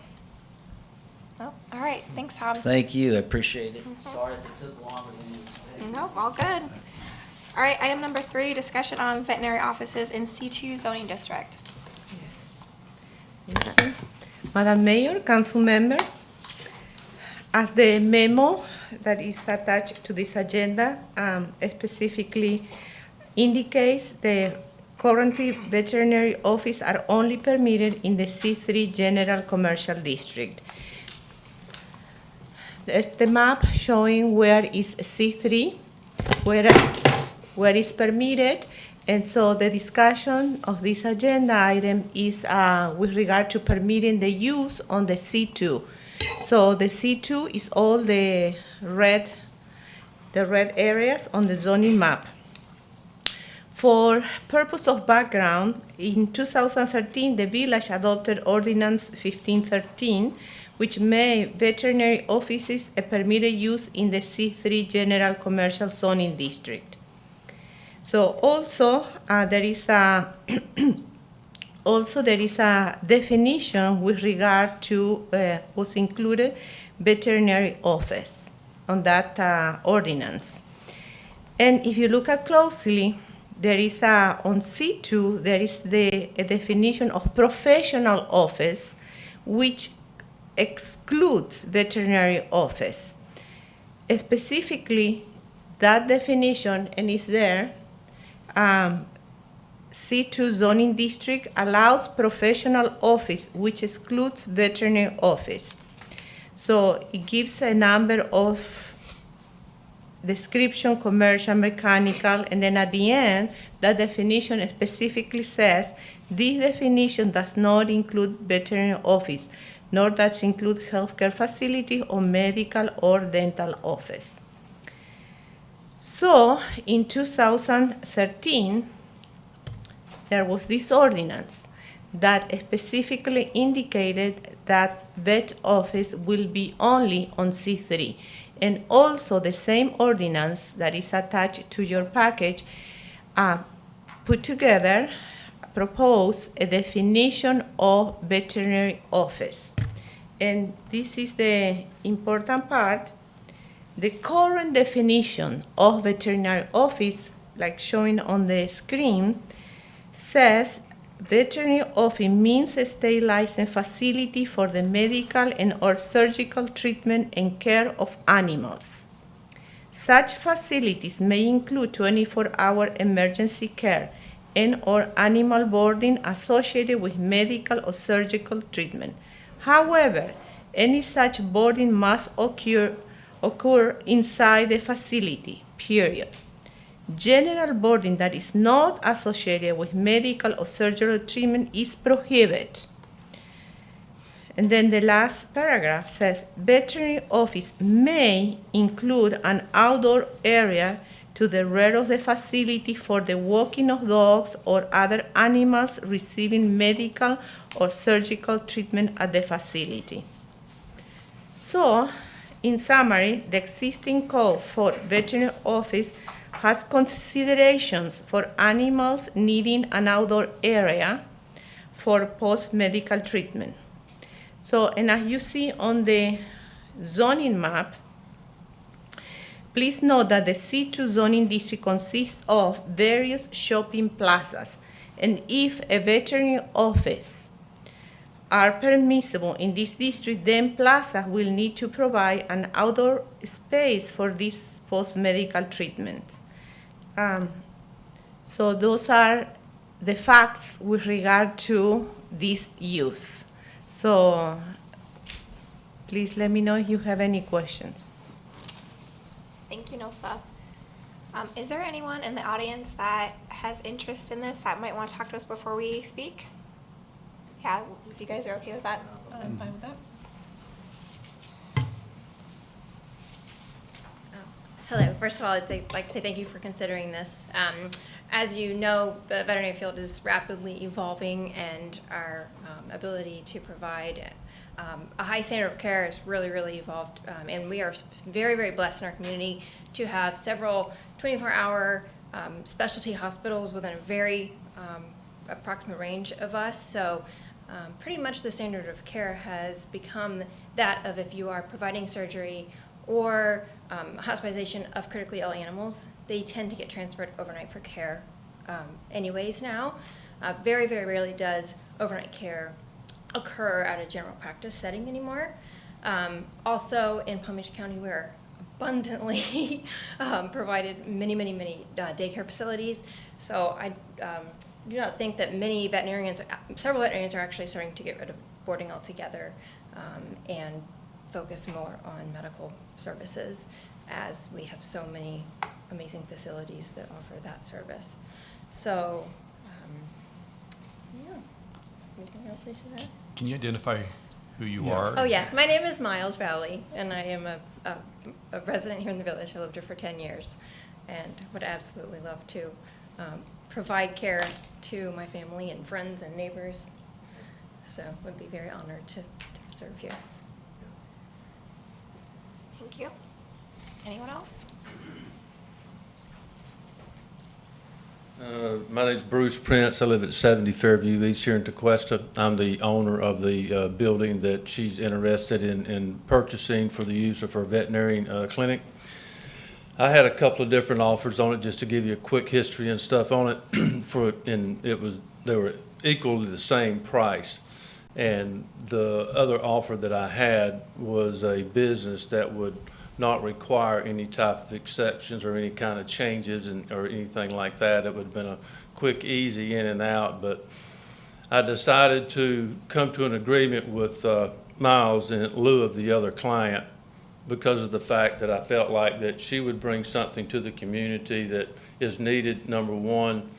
No? All right, thanks, Tom. Thank you, I appreciate it. Sorry if it took longer than you expected. Nope, all good. All right, item number 3, discussion on veterinary offices in C2 zoning district. Thank you. Madam Mayor, council members, as the memo that is attached to this agenda specifically indicates, the currently veterinary office are only permitted in the C3 general commercial district. There's the map showing where is C3, where is permitted, and so the discussion of this agenda item is with regard to permitting the use on the C2. So the C2 is all the red areas on the zoning map. For purpose of background, in 2013, the village adopted Ordinance 1513, which made veterinary offices a permitted use in the C3 general commercial zoning district. So also there is a definition with regard to was included veterinary office on that ordinance. And if you look at closely, there is on C2 there is a definition of professional office, which excludes veterinary office. Specifically, that definition, and is there, C2 zoning district allows professional office, which excludes veterinary office. So it gives a number of description, commercial, mechanical, and then at the end, that definition specifically says, this definition does not include veterinary office, nor does include healthcare facility or medical or dental office. So in 2013, there was this ordinance that specifically indicated that vet office will be only on C3. And also the same ordinance that is attached to your package put together, propose a definition of veterinary office. And this is the important part. The current definition of veterinary office, like showing on the screen, says veterinary office means a state licensed facility for the medical and or surgical treatment and care of animals. Such facilities may include 24-hour emergency care and or animal boarding associated with medical or surgical treatment. However, any such boarding must occur inside the facility, period. General boarding that is not associated with medical or surgical treatment is prohibited. And then the last paragraph says, veterinary office may include an outdoor area to the rear of the facility for the walking of dogs or other animals receiving medical or surgical treatment at the facility. So, in summary, the existing code for veterinary office has considerations for animals needing an outdoor area for post-medical treatment. So, and as you see on the zoning map, please note that the C2 zoning district consists of various shopping plazas, and if a veterinary office are permissible in this district, then plaza will need to provide an outdoor space for this post-medical treatment. So those are the facts with regard to this use. So please let me know if you have any questions. Thank you, Nilsa. Is there anyone in the audience that has interest in this that might want to talk to us before we speak? Yeah, if you guys are okay with that. I'm fine with that. Hello. First of all, I'd like to say thank you for considering this. As you know, the veterinary field is rapidly evolving, and our ability to provide a high standard of care has really, really evolved. And we are very, very blessed in our community to have several 24-hour specialty hospitals within a very approximate range of us. So pretty much the standard of care has become that of if you are providing surgery or hospitalization of critically ill animals, they tend to get transferred overnight for care anyways now. Very, very rarely does overnight care occur at a general practice setting anymore. Also in Palm Beach County, we're abundantly provided many, many, many daycare facilities. So I do not think that several veterinarians are actually starting to get rid of boarding altogether and focus more on medical services, as we have so many amazing facilities that offer that service. So, yeah. Anything else I should add? Can you identify who you are? Oh, yes. My name is Miles Valley, and I am a resident here in the village. I lived here for 10 years and would absolutely love to provide care to my family and friends and neighbors. So would be very honored to serve here. Thank you. Anyone else? My name's Bruce Prince. I live at 70 Fairview East here in Tequesta. I'm the owner of the building that she's interested in purchasing for the use of her veterinary clinic. I had a couple of different offers on it, just to give you a quick history and stuff on it. They were equally the same price. And the other offer that I had was a business that would not require any type of exceptions or any kind of changes or anything like that. It would have been a quick, easy in and out. But I decided to come to an agreement with Miles in lieu of the other client, because of the fact that I felt like that she would bring something to the community that is needed, number one.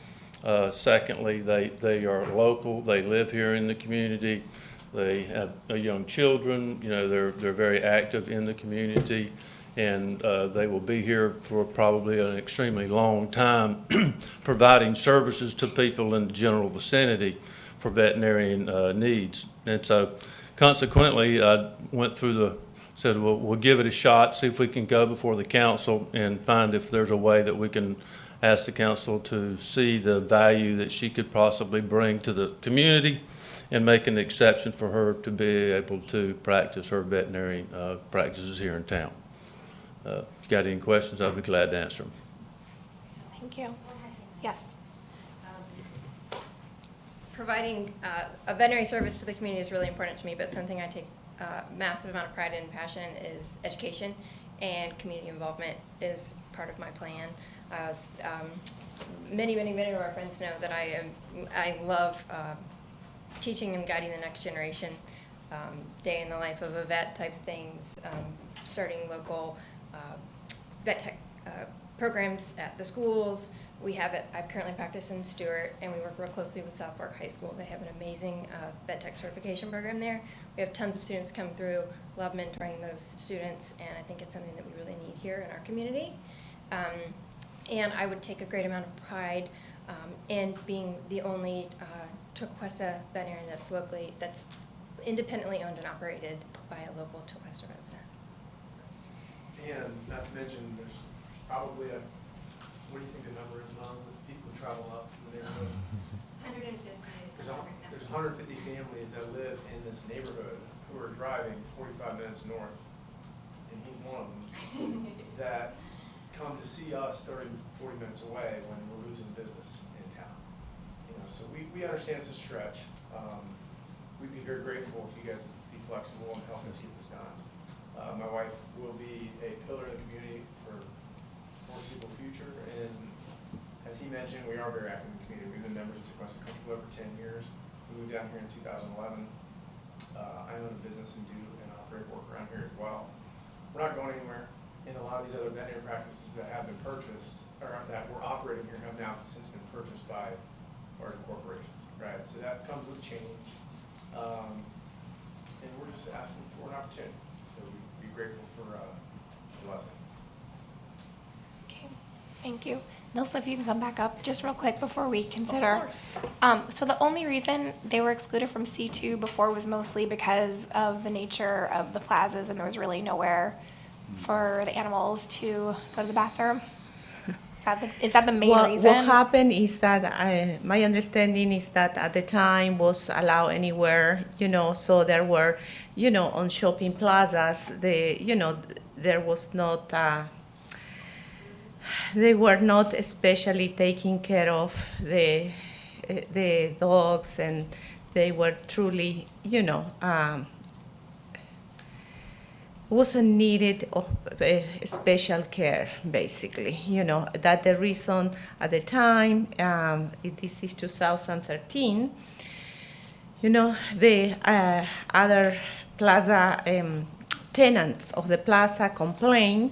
Secondly, they are local. They live here in the community. They have young children. You know, they're very active in the community, and they will be here for probably an extremely long time, providing services to people in the general vicinity for veterinarian needs. And so, consequently, I went through said, well, we'll give it a shot, see if we can go before the council and find if there's a way that we can ask the council to see the value that she could possibly bring to the community and make an exception for her to be able to practice her veterinary practices here in town. If you got any questions, I'll be glad to answer them. Thank you. Yes. Providing a veterinary service to the community is really important to me, but something I take massive amount of pride and passion is education, and community involvement is part of my plan. Many of our friends know that I love teaching and guiding the next generation, day in the life of a vet type things, starting local vet tech programs at the schools. We have it, I currently practice in Stewart, and we work real closely with South Fork High School. They have an amazing vet tech certification program there. We have tons of students come through, love mentoring those students, and I think it's something that we really need here in our community. And I would take a great amount of pride in being the only Tequesta veterinarian that's independently owned and operated by a local Tequesta resident. And not to mention, there's probably what do you think the number is, Miles, that people travel up from the neighborhood? 150. There's 150 families that live in this neighborhood who are driving 45 minutes north, and he's one of them, that come to see us 30, 40 minutes away when we're losing business in town. You know, so we understand it's a stretch. We'd be very grateful if you guys would be flexible and help us get this done. My wife will be a pillar in the community for foreseeable future, and as he mentioned, we are very active in the community. We've been members of Tequesta Country Club for 10 years. We moved down here in 2011. I own a business and do and operate work around here as well. We're not going anywhere. And a lot of these other veterinary practices that have been purchased, or that we're operating here, have now since been purchased by larger corporations, right? So that comes with change. And we're just asking for an opportunity. So we'd be grateful for a blessing. Okay, thank you. Nilsa, if you can come back up just real quick before we consider. So the only reason they were excluded from C2 before was mostly because of the nature of the plazas, and there was really nowhere for the animals to go to the bathroom. Is that the main reason? What happened is that my understanding is that at the time was allowed anywhere, so there were, on shopping plazas, there was not, they were not especially taking care of the dogs, and they were truly, wasn't needed of special care, basically. That the reason at the time, this is 2013, the other plaza tenants of the plaza complained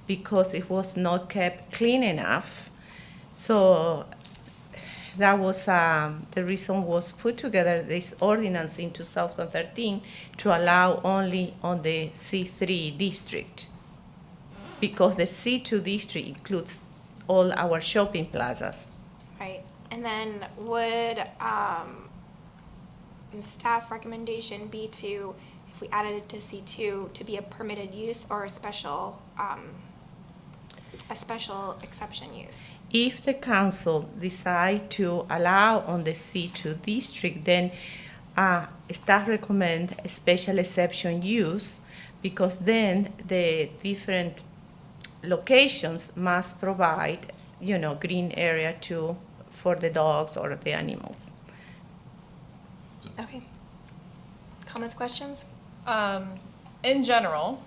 because it was not kept clean enough. So that was the reason was put together this ordinance in 2013 to allow only on the C3 district, because the C2 district includes all our shopping plazas. Right, and then would staff recommendation be to, if we added it to C2, to be a permitted use or a special exception use? If the council decide to allow on the C2 district, then staff recommend a special exception use, because then the different locations must provide, green area for the dogs or the animals. Okay. Comments, questions? In general,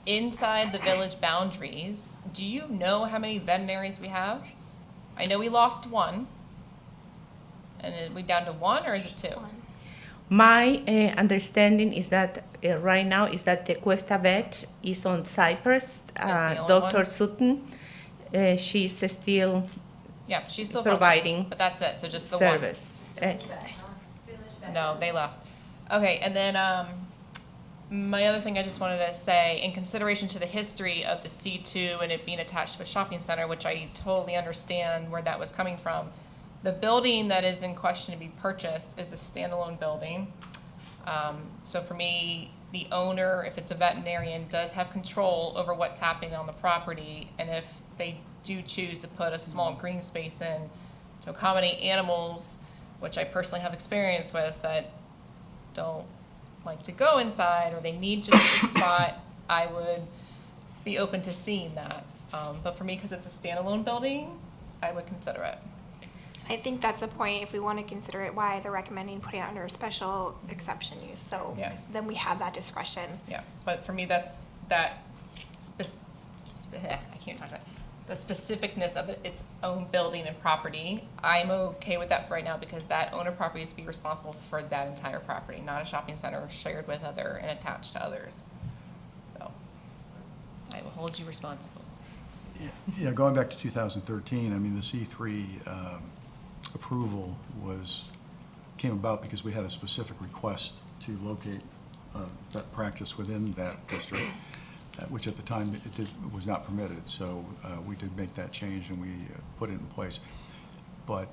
inside the village boundaries, do you know how many veterinaries we have? I know we lost one. And are we down to one, or is it two? My understanding is that right now is that the Tequesta vet is on Cyprus. the only Dr. one? Sutton, she's still Yeah, she's still providing functioning, but that's it, so just the service. one. No, they left. Okay, and then, my other thing I just wanted to say, in consideration to the history of the C2 and it being attached to a shopping center, which I totally understand where that was coming from, the building that is in question to be purchased is a standalone building. So for me, the owner, if it's a veterinarian, does have control over what's happening on the property, and if they do choose to put a small green space in to accommodate animals, which I personally have experience with, that don't like to go inside, or they need just a spot, I would be open to seeing that. But for me, because it's a standalone building, I would consider it. I think that's a point, if we want to consider it, why they're recommending putting it under a special exception use. So Yeah. then we have that discretion. Yeah, but for me, that's I can't talk about the specificness of its own building and property. I'm okay with that for right now, because that owner property is to be responsible for that entire property, not a shopping center shared with other and attached to others. So I will hold you responsible. Yeah, going back to 2013, I mean, the C3 approval came about because we had a specific request to locate that practice within that district. which at the time was not permitted. So we did make that change and we put it in place. But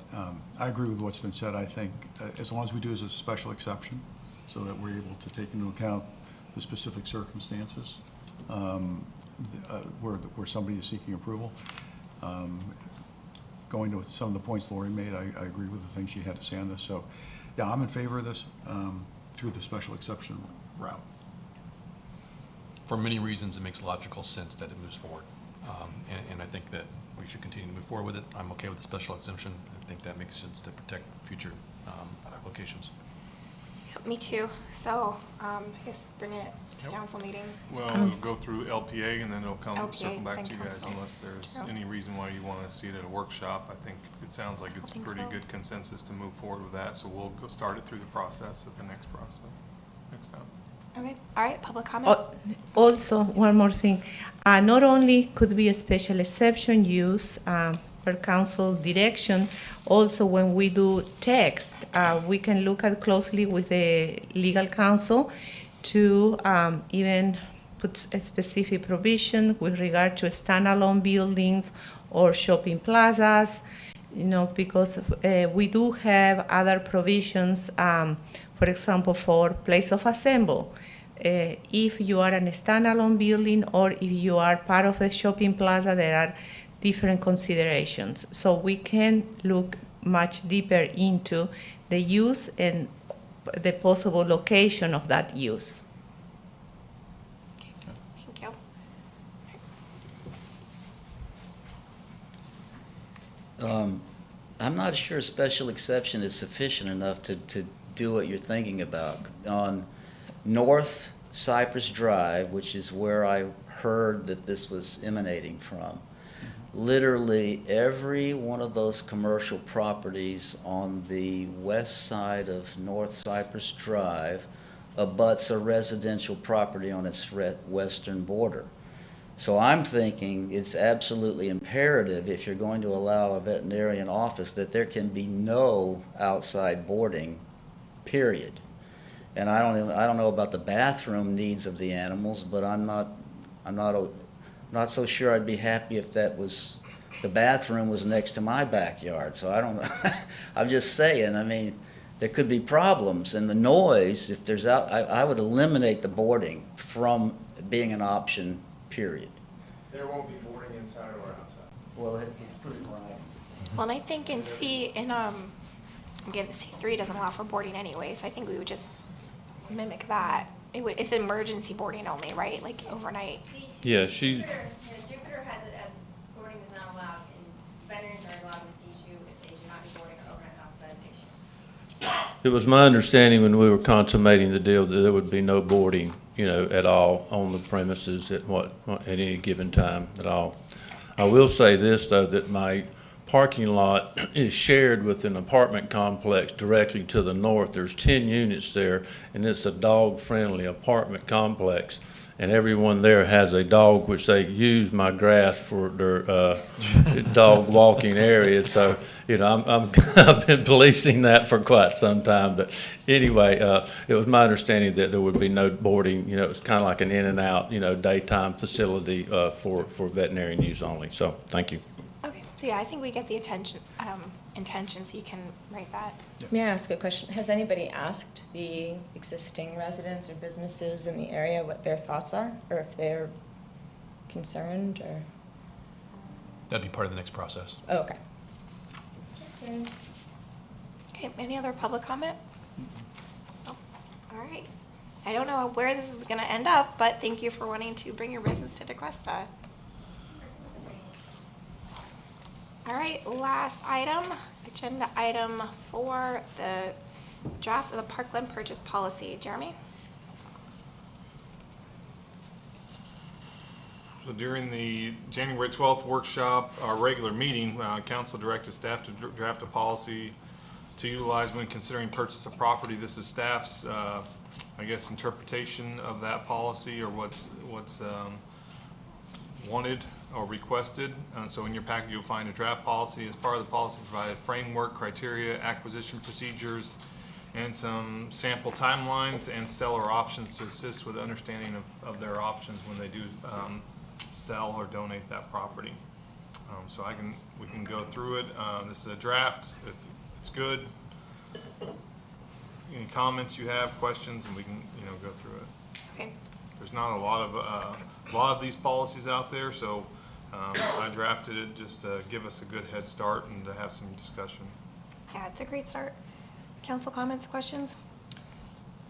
I agree with what's been said. I think as long as we do as a special exception, so that we're able to take into account the specific circumstances where somebody is seeking approval. Going to some of the points Lori made, I agree with the things she had to say on this. So, yeah, I'm in favor of this through the special exception route. For many reasons, it makes logical sense that it moves forward. And I think that we should continue to move forward with it. I'm okay with the special exemption. I think that makes sense to protect future locations. Yep, me too. So, I guess bring it to council meeting. Well, it'll go through LPA and then it'll LPA, circle back then to you guys council. unless there's True. any reason why you want to see it at a workshop. I think it sounds like it's think pretty so. good consensus to move forward with that, so we'll go start it through the process at the next process, next time. Okay, all right, public comment? Also, one more thing. Not only could be a special exception use per council direction, also when we do text, we can look at closely with the legal counsel to even put a specific provision with regard to standalone buildings or shopping plazas, because we do have other provisions, for example, for place of assemble. If you are in a standalone building or if you are part of a shopping plaza, there are different considerations. So we can look much deeper into the use and the possible location of that use. Thank you. I'm not sure a special exception is sufficient enough to do what you're thinking about. On North Cypress Drive, which is where I heard that this was emanating from, literally every one of those commercial properties on the west side of North Cypress Drive abuts a residential property on its western border. So I'm thinking it's absolutely imperative, if you're going to allow a veterinarian office, that there can be no outside boarding, period. And I don't know about the bathroom needs of the animals, but I'm not so sure I'd be happy if the bathroom was next to my backyard. So I don't know. I'm just saying, I mean, there could be problems, and the noise, if there's I would eliminate the boarding from being an option, period. There won't be boarding inside or outside. Well, it's pretty right. Well, and I think again, C3 doesn't allow for boarding anyway, so I think we would just mimic that. It's emergency boarding only, right? Like overnight. Yeah, she's, Jupiter has it as boarding is not allowed, and veterinarians are allowed in C2 if they do not do boarding or overnight hospitalization. it was my understanding when we were consummating the deal that there would be no boarding, at all on the premises at any given time at all. I will say this, though, that my parking lot is shared with an apartment complex directly to the north. There's 10 units there, and it's a dog-friendly apartment complex. And everyone there has a dog, which they use my grass for their dog walking area. So, I've been policing that for quite some time. But anyway, it was my understanding that there would be no boarding. It's kind of like an in and out, daytime facility for veterinarian use only. So, thank you. Okay, so yeah, I think we get the intention, so you can write that. May I ask a question? Has anybody asked the existing residents or businesses in the area what their thoughts are, or if they're concerned, or? That'd be part of the next process. Oh, okay. Just curious. Okay, any other public comment? Oh, all right. I don't know where this is gonna end up, but thank you for wanting to bring your business to DeQuesta. All right, last item, agenda item 4, the draft of the Parkland purchase policy. Jeremy? So during the January 12th workshop, our regular meeting, council directed staff to draft a policy to utilize when considering purchase of property. This is staff's, interpretation of that policy, or what's wanted or requested. So in your packet, you'll find a draft policy. As part of the policy, provided framework, criteria, acquisition procedures, and some sample timelines and seller options to assist with understanding of their options when they do sell or donate that property. So we can go through it. This is a draft. If it's good, any comments you have, questions, and we can, go through it. Okay. There's not a lot of these policies out there, so I drafted it just to give us a good head start and to have some discussion. Yeah, it's a great start. Council comments, questions?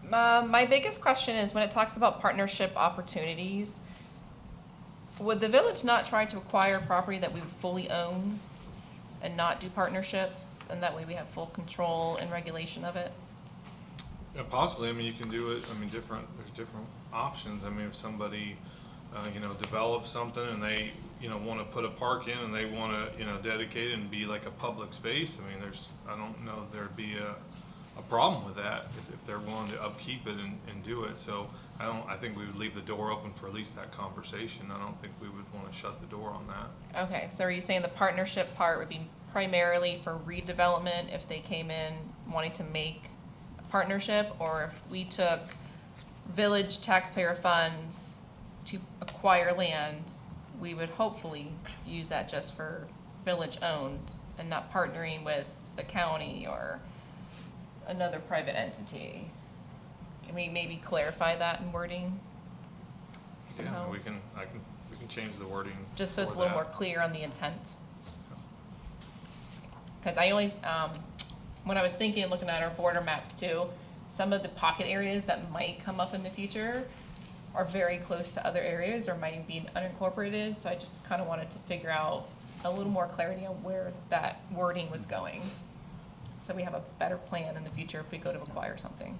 My biggest question is when it talks about partnership opportunities, would the village not try to acquire property that we would fully own and not do partnerships, and that way we have full control and regulation of it? Yeah, possibly. I mean, you can do it. I mean, there's different options. I mean, if somebody, develops something and they, want to put a park in and they want to, dedicate it and be like a public space. I mean, I don't know there'd be a problem with that if they're willing to upkeep it and do it. So I think we would leave the door open for at least that conversation. I don't think we would want to shut the door on that. Okay, so are you saying the partnership part would be primarily for redevelopment if they came in wanting to make a partnership, or if we took village taxpayer funds to acquire land, we would hopefully use that just for village owned and not partnering with the county or another private entity? Can we maybe clarify that in wording somehow? Yeah, we can change the wording. Just so it's a for little that. more clear on the intent. Because I always, when I was thinking and looking at our border maps too, some of the pocket areas that might come up in the future are very close to other areas or might be unincorporated. So I just kind of wanted to figure out a little more clarity on where that wording was going, so we have a better plan in the future if we go to acquire something.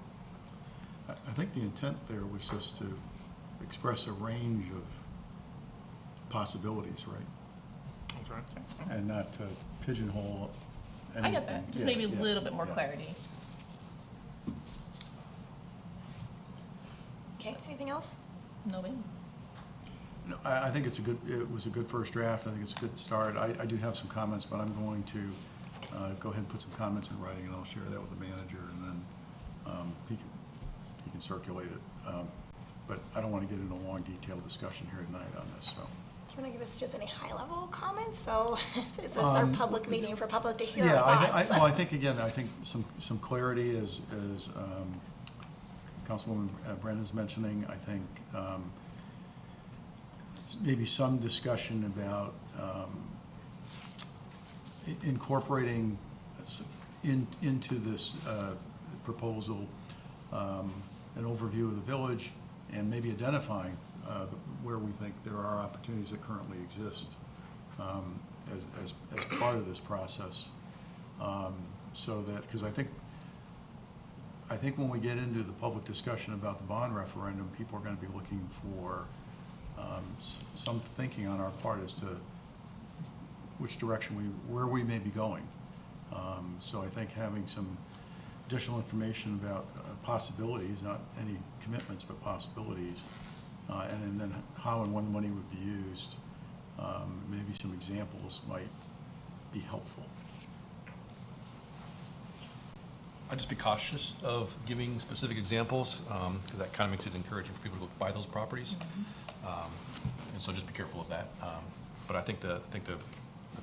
I think the intent there was just to express a range of possibilities, right? That's right. And not to pigeonhole anything. I get that, just Yeah, maybe a yeah, little bit more yeah. clarity. Okay, anything else? No, ma'am. No, I think it was a good first draft. I think it's a good start. I do have some comments, but I'm going to go ahead and put some comments in writing, and I'll share that with the manager, and then he can circulate it. But I don't want to get into a long, detailed discussion here tonight on this, so. Do you want to give us just any high-level comments? So this is our public meeting for public to hear our Yeah, thoughts. well, I think, again, I think some clarity as Councilwoman Brendan's mentioning. I think maybe some discussion about incorporating into this proposal an overview of the village, and maybe identifying where we think there are opportunities that currently exist as part of this process. So that, because I think when we get into the public discussion about the bond referendum, people are going to be looking for some thinking on our part as to which direction where we may be going. So I think having some additional information about possibilities, not any commitments, but possibilities, and then how and when money would be used, maybe some examples might be helpful. I'd just be cautious of giving specific examples, because that kind of makes it encouraging for people to go buy those properties. And so just be careful of that. But I think the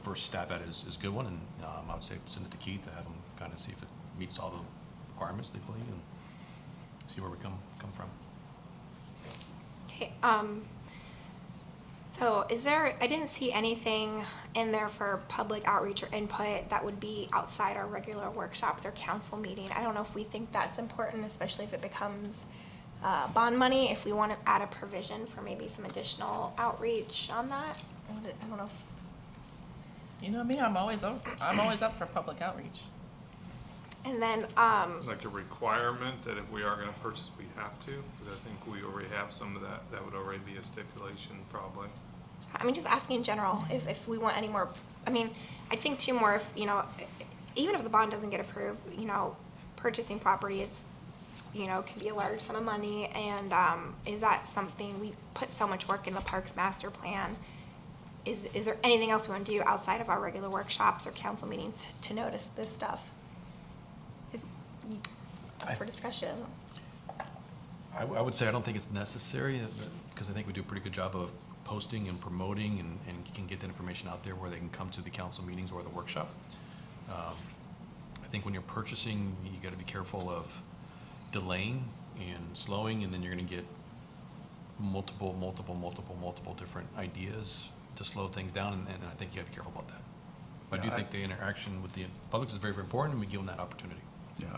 first stab at it is a good one, and I would say send it to Keith to have him kind of see if it meets all the requirements they believe, and see where we come from. Okay, so I didn't see anything in there for public outreach or input that would be outside our regular workshops or council meeting. I don't know if we think that's important, especially if it becomes bond money, if we want to add a provision for maybe some additional outreach on that. I don't know if. You know me, I'm always up for public outreach. And then, Like a requirement that if we are gonna purchase, we have to, because I think we already have some of that. That would already be a stipulation, probably. I mean, just asking in general, if we want any more, I mean, I think too more if, even if the bond doesn't get approved, purchasing property is, can be a large sum of money, and, is that something, we put so much work in the Parks Master Plan. Is there anything else we want to do outside of our regular workshops or council meetings to notice this stuff? up for discussion. I would say I don't think it's necessary, because I think we do a pretty good job of posting and promoting and can get that information out there where they can come to the council meetings or the workshop. I think when you're purchasing, you gotta be careful of delaying and slowing, and then you're gonna get multiple different ideas to slow things down, and I think you gotta be careful about that. But I do think the interaction with the public is very, very important, and we give them that opportunity. Yeah,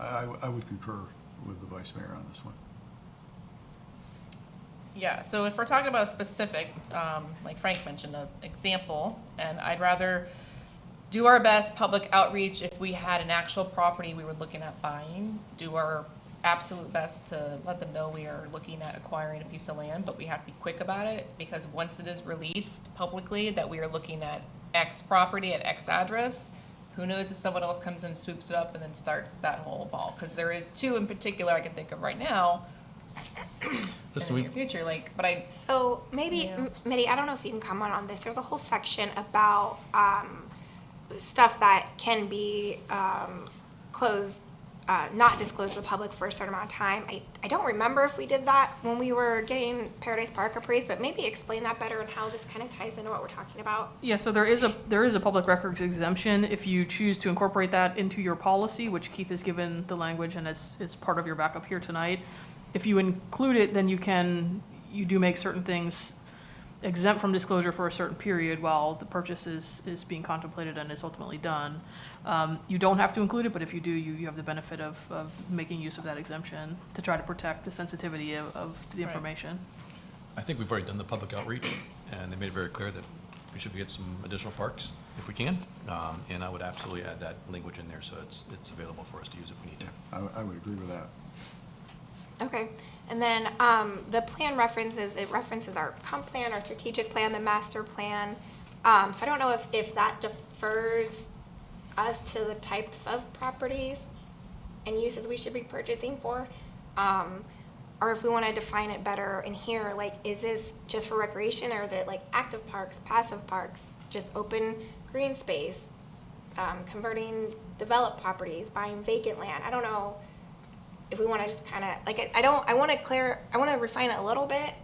I would concur with the vice mayor on this one. Yeah, so if we're talking about a specific, like Frank mentioned, an example, and I'd rather do our best public outreach if we had an actual property we were looking at buying, do our absolute best to let them know we are looking at acquiring a piece of land, but we have to be quick about it, because once it is released publicly that we are looking at X property at X address, who knows if someone else comes and swoops it up and then starts that whole ball, because there is two in particular I can think of right now in the near future, like, but I. So maybe, Yeah. Mitty, I don't know if you can comment on this. There's a whole section about stuff that can be closed, not disclosed to the public for a certain amount of time. I don't remember if we did that when we were getting Paradise Park appraised, but maybe explain that better and how this kind of ties into what we're talking about. Yeah, so there is a public records exemption if you choose to incorporate that into your policy, which Keith has given the language and is part of your backup here tonight. If you include it, then you do make certain things exempt from disclosure for a certain period while the purchase is being contemplated and is ultimately done. You don't have to include it, but if you do, you have the benefit of making use of that exemption to try to protect the sensitivity of the Right. information. I think we've already done the public outreach, and they made it very clear that we should get some additional parks if we can. And I would absolutely add that language in there, so it's available for us to use if we need to. I would agree with that. Okay, and then the plan references our comp plan, our strategic plan, the master plan. So I don't know if that defers us to the types of properties and uses we should be purchasing for. Or if we want to define it better in here, like, is this just for recreation, or is it like active parks, passive parks, just open green space, converting developed properties, buying vacant land? I don't know if we want to just kind of, like, I want to refine it a little bit,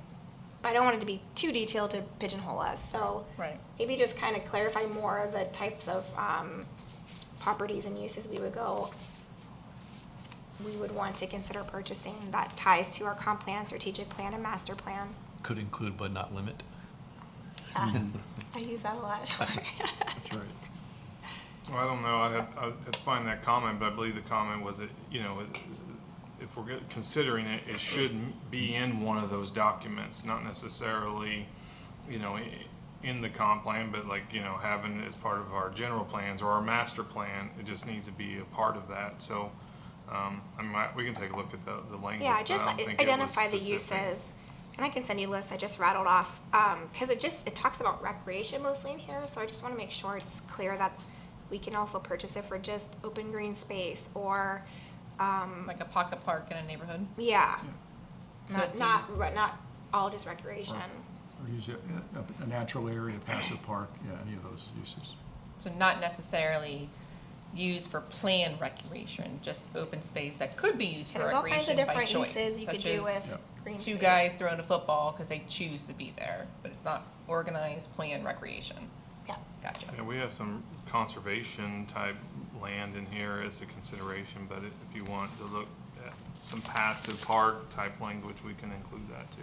but I don't want it to be too detailed to pigeonhole us. So Right. maybe just kind of clarify more the types of properties and uses we would want to consider purchasing that ties to our comp plan, strategic plan, and master plan. Could include but not limit. I use that a lot. That's right. Well, I don't know, I'd have to find that comment, but I believe the comment was that, if we're considering it, it should be in one of those documents, not necessarily, in the comp plan, but like, having it as part of our general plans or our master plan. It just needs to be a part of that, so, we can take a look at the language. Yeah, but just I don't think it was identify the specific. uses, and I can send you lists I just rattled off, because it talks about recreation mostly in here, so I just want to make sure it's clear that we can also purchase it for just open green space, or, Like a pocket park in a neighborhood. yeah. So Not, it's not, used- not all just recreation. Or use a natural area, passive park, yeah, any of those uses. So not necessarily used for planned recreation, just open space that could be used for And there's all kinds of recreation by different choice. uses you could such do as with green two space. guys throwing a football because they choose to be there, but it's not organized, planned recreation. Yeah. Gotcha. Yeah, we have some conservation type land in here as a consideration, but if you want to look at some passive park type language, we can include that too.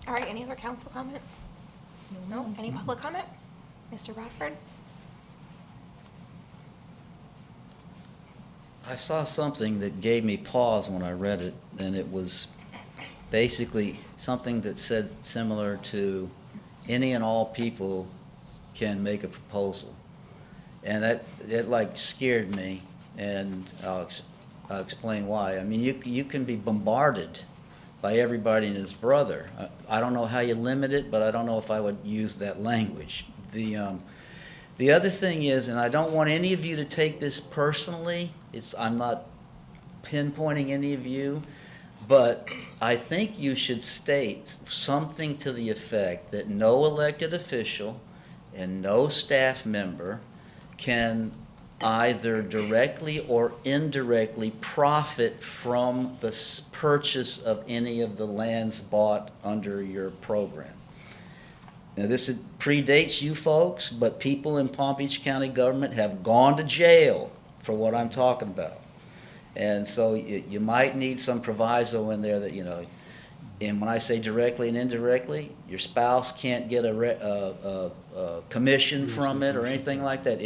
All right, any other council comment? No? Any public comment? Mr. Bradford? I saw something that gave me pause when I read it, and it was basically something that said similar to any and all people can make a proposal. And it like scared me, and I'll explain why. I mean, you can be bombarded by everybody and his brother. I don't know how you limit it, but I don't know if I would use that language. The other thing is, and I don't want any of you to take this personally, I'm not pinpointing any of you, but I think you should state something to the effect that no elected official and no staff member can either directly or indirectly profit from the purchase of any of the lands bought under your program. Now, this predates you folks, but people in Palm Beach County government have gone to jail for what I'm talking about. And so you might need some proviso in there that, and when I say directly and indirectly, your spouse can't get a commission from it or anything like that.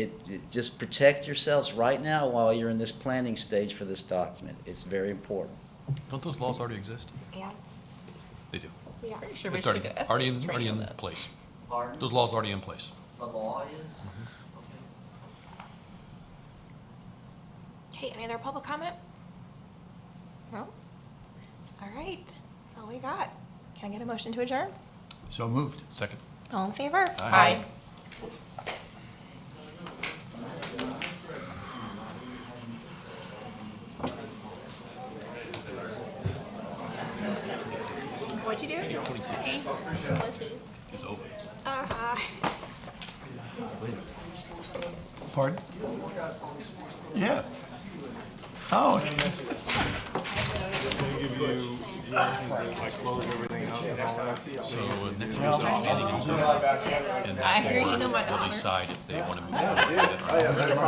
Just protect yourselves right now while you're in this planning stage for this document. It's very important. Don't those laws already exist? Yeah. They do. Yeah. Pretty sure we It's should already, get already ethics training on in that. place. Pardon? Those laws are already in place. The law is? Okay, any other public comment? No? All right, that's all we got. Can I get a motion to adjourn? So moved. Second. All in favor? Aye. What'd you do? 22. It's over. Pardon? Yeah. Oh, So next week's our meeting in July. And I hear you know my they'll daughter. decide if they want to move forward with it or not.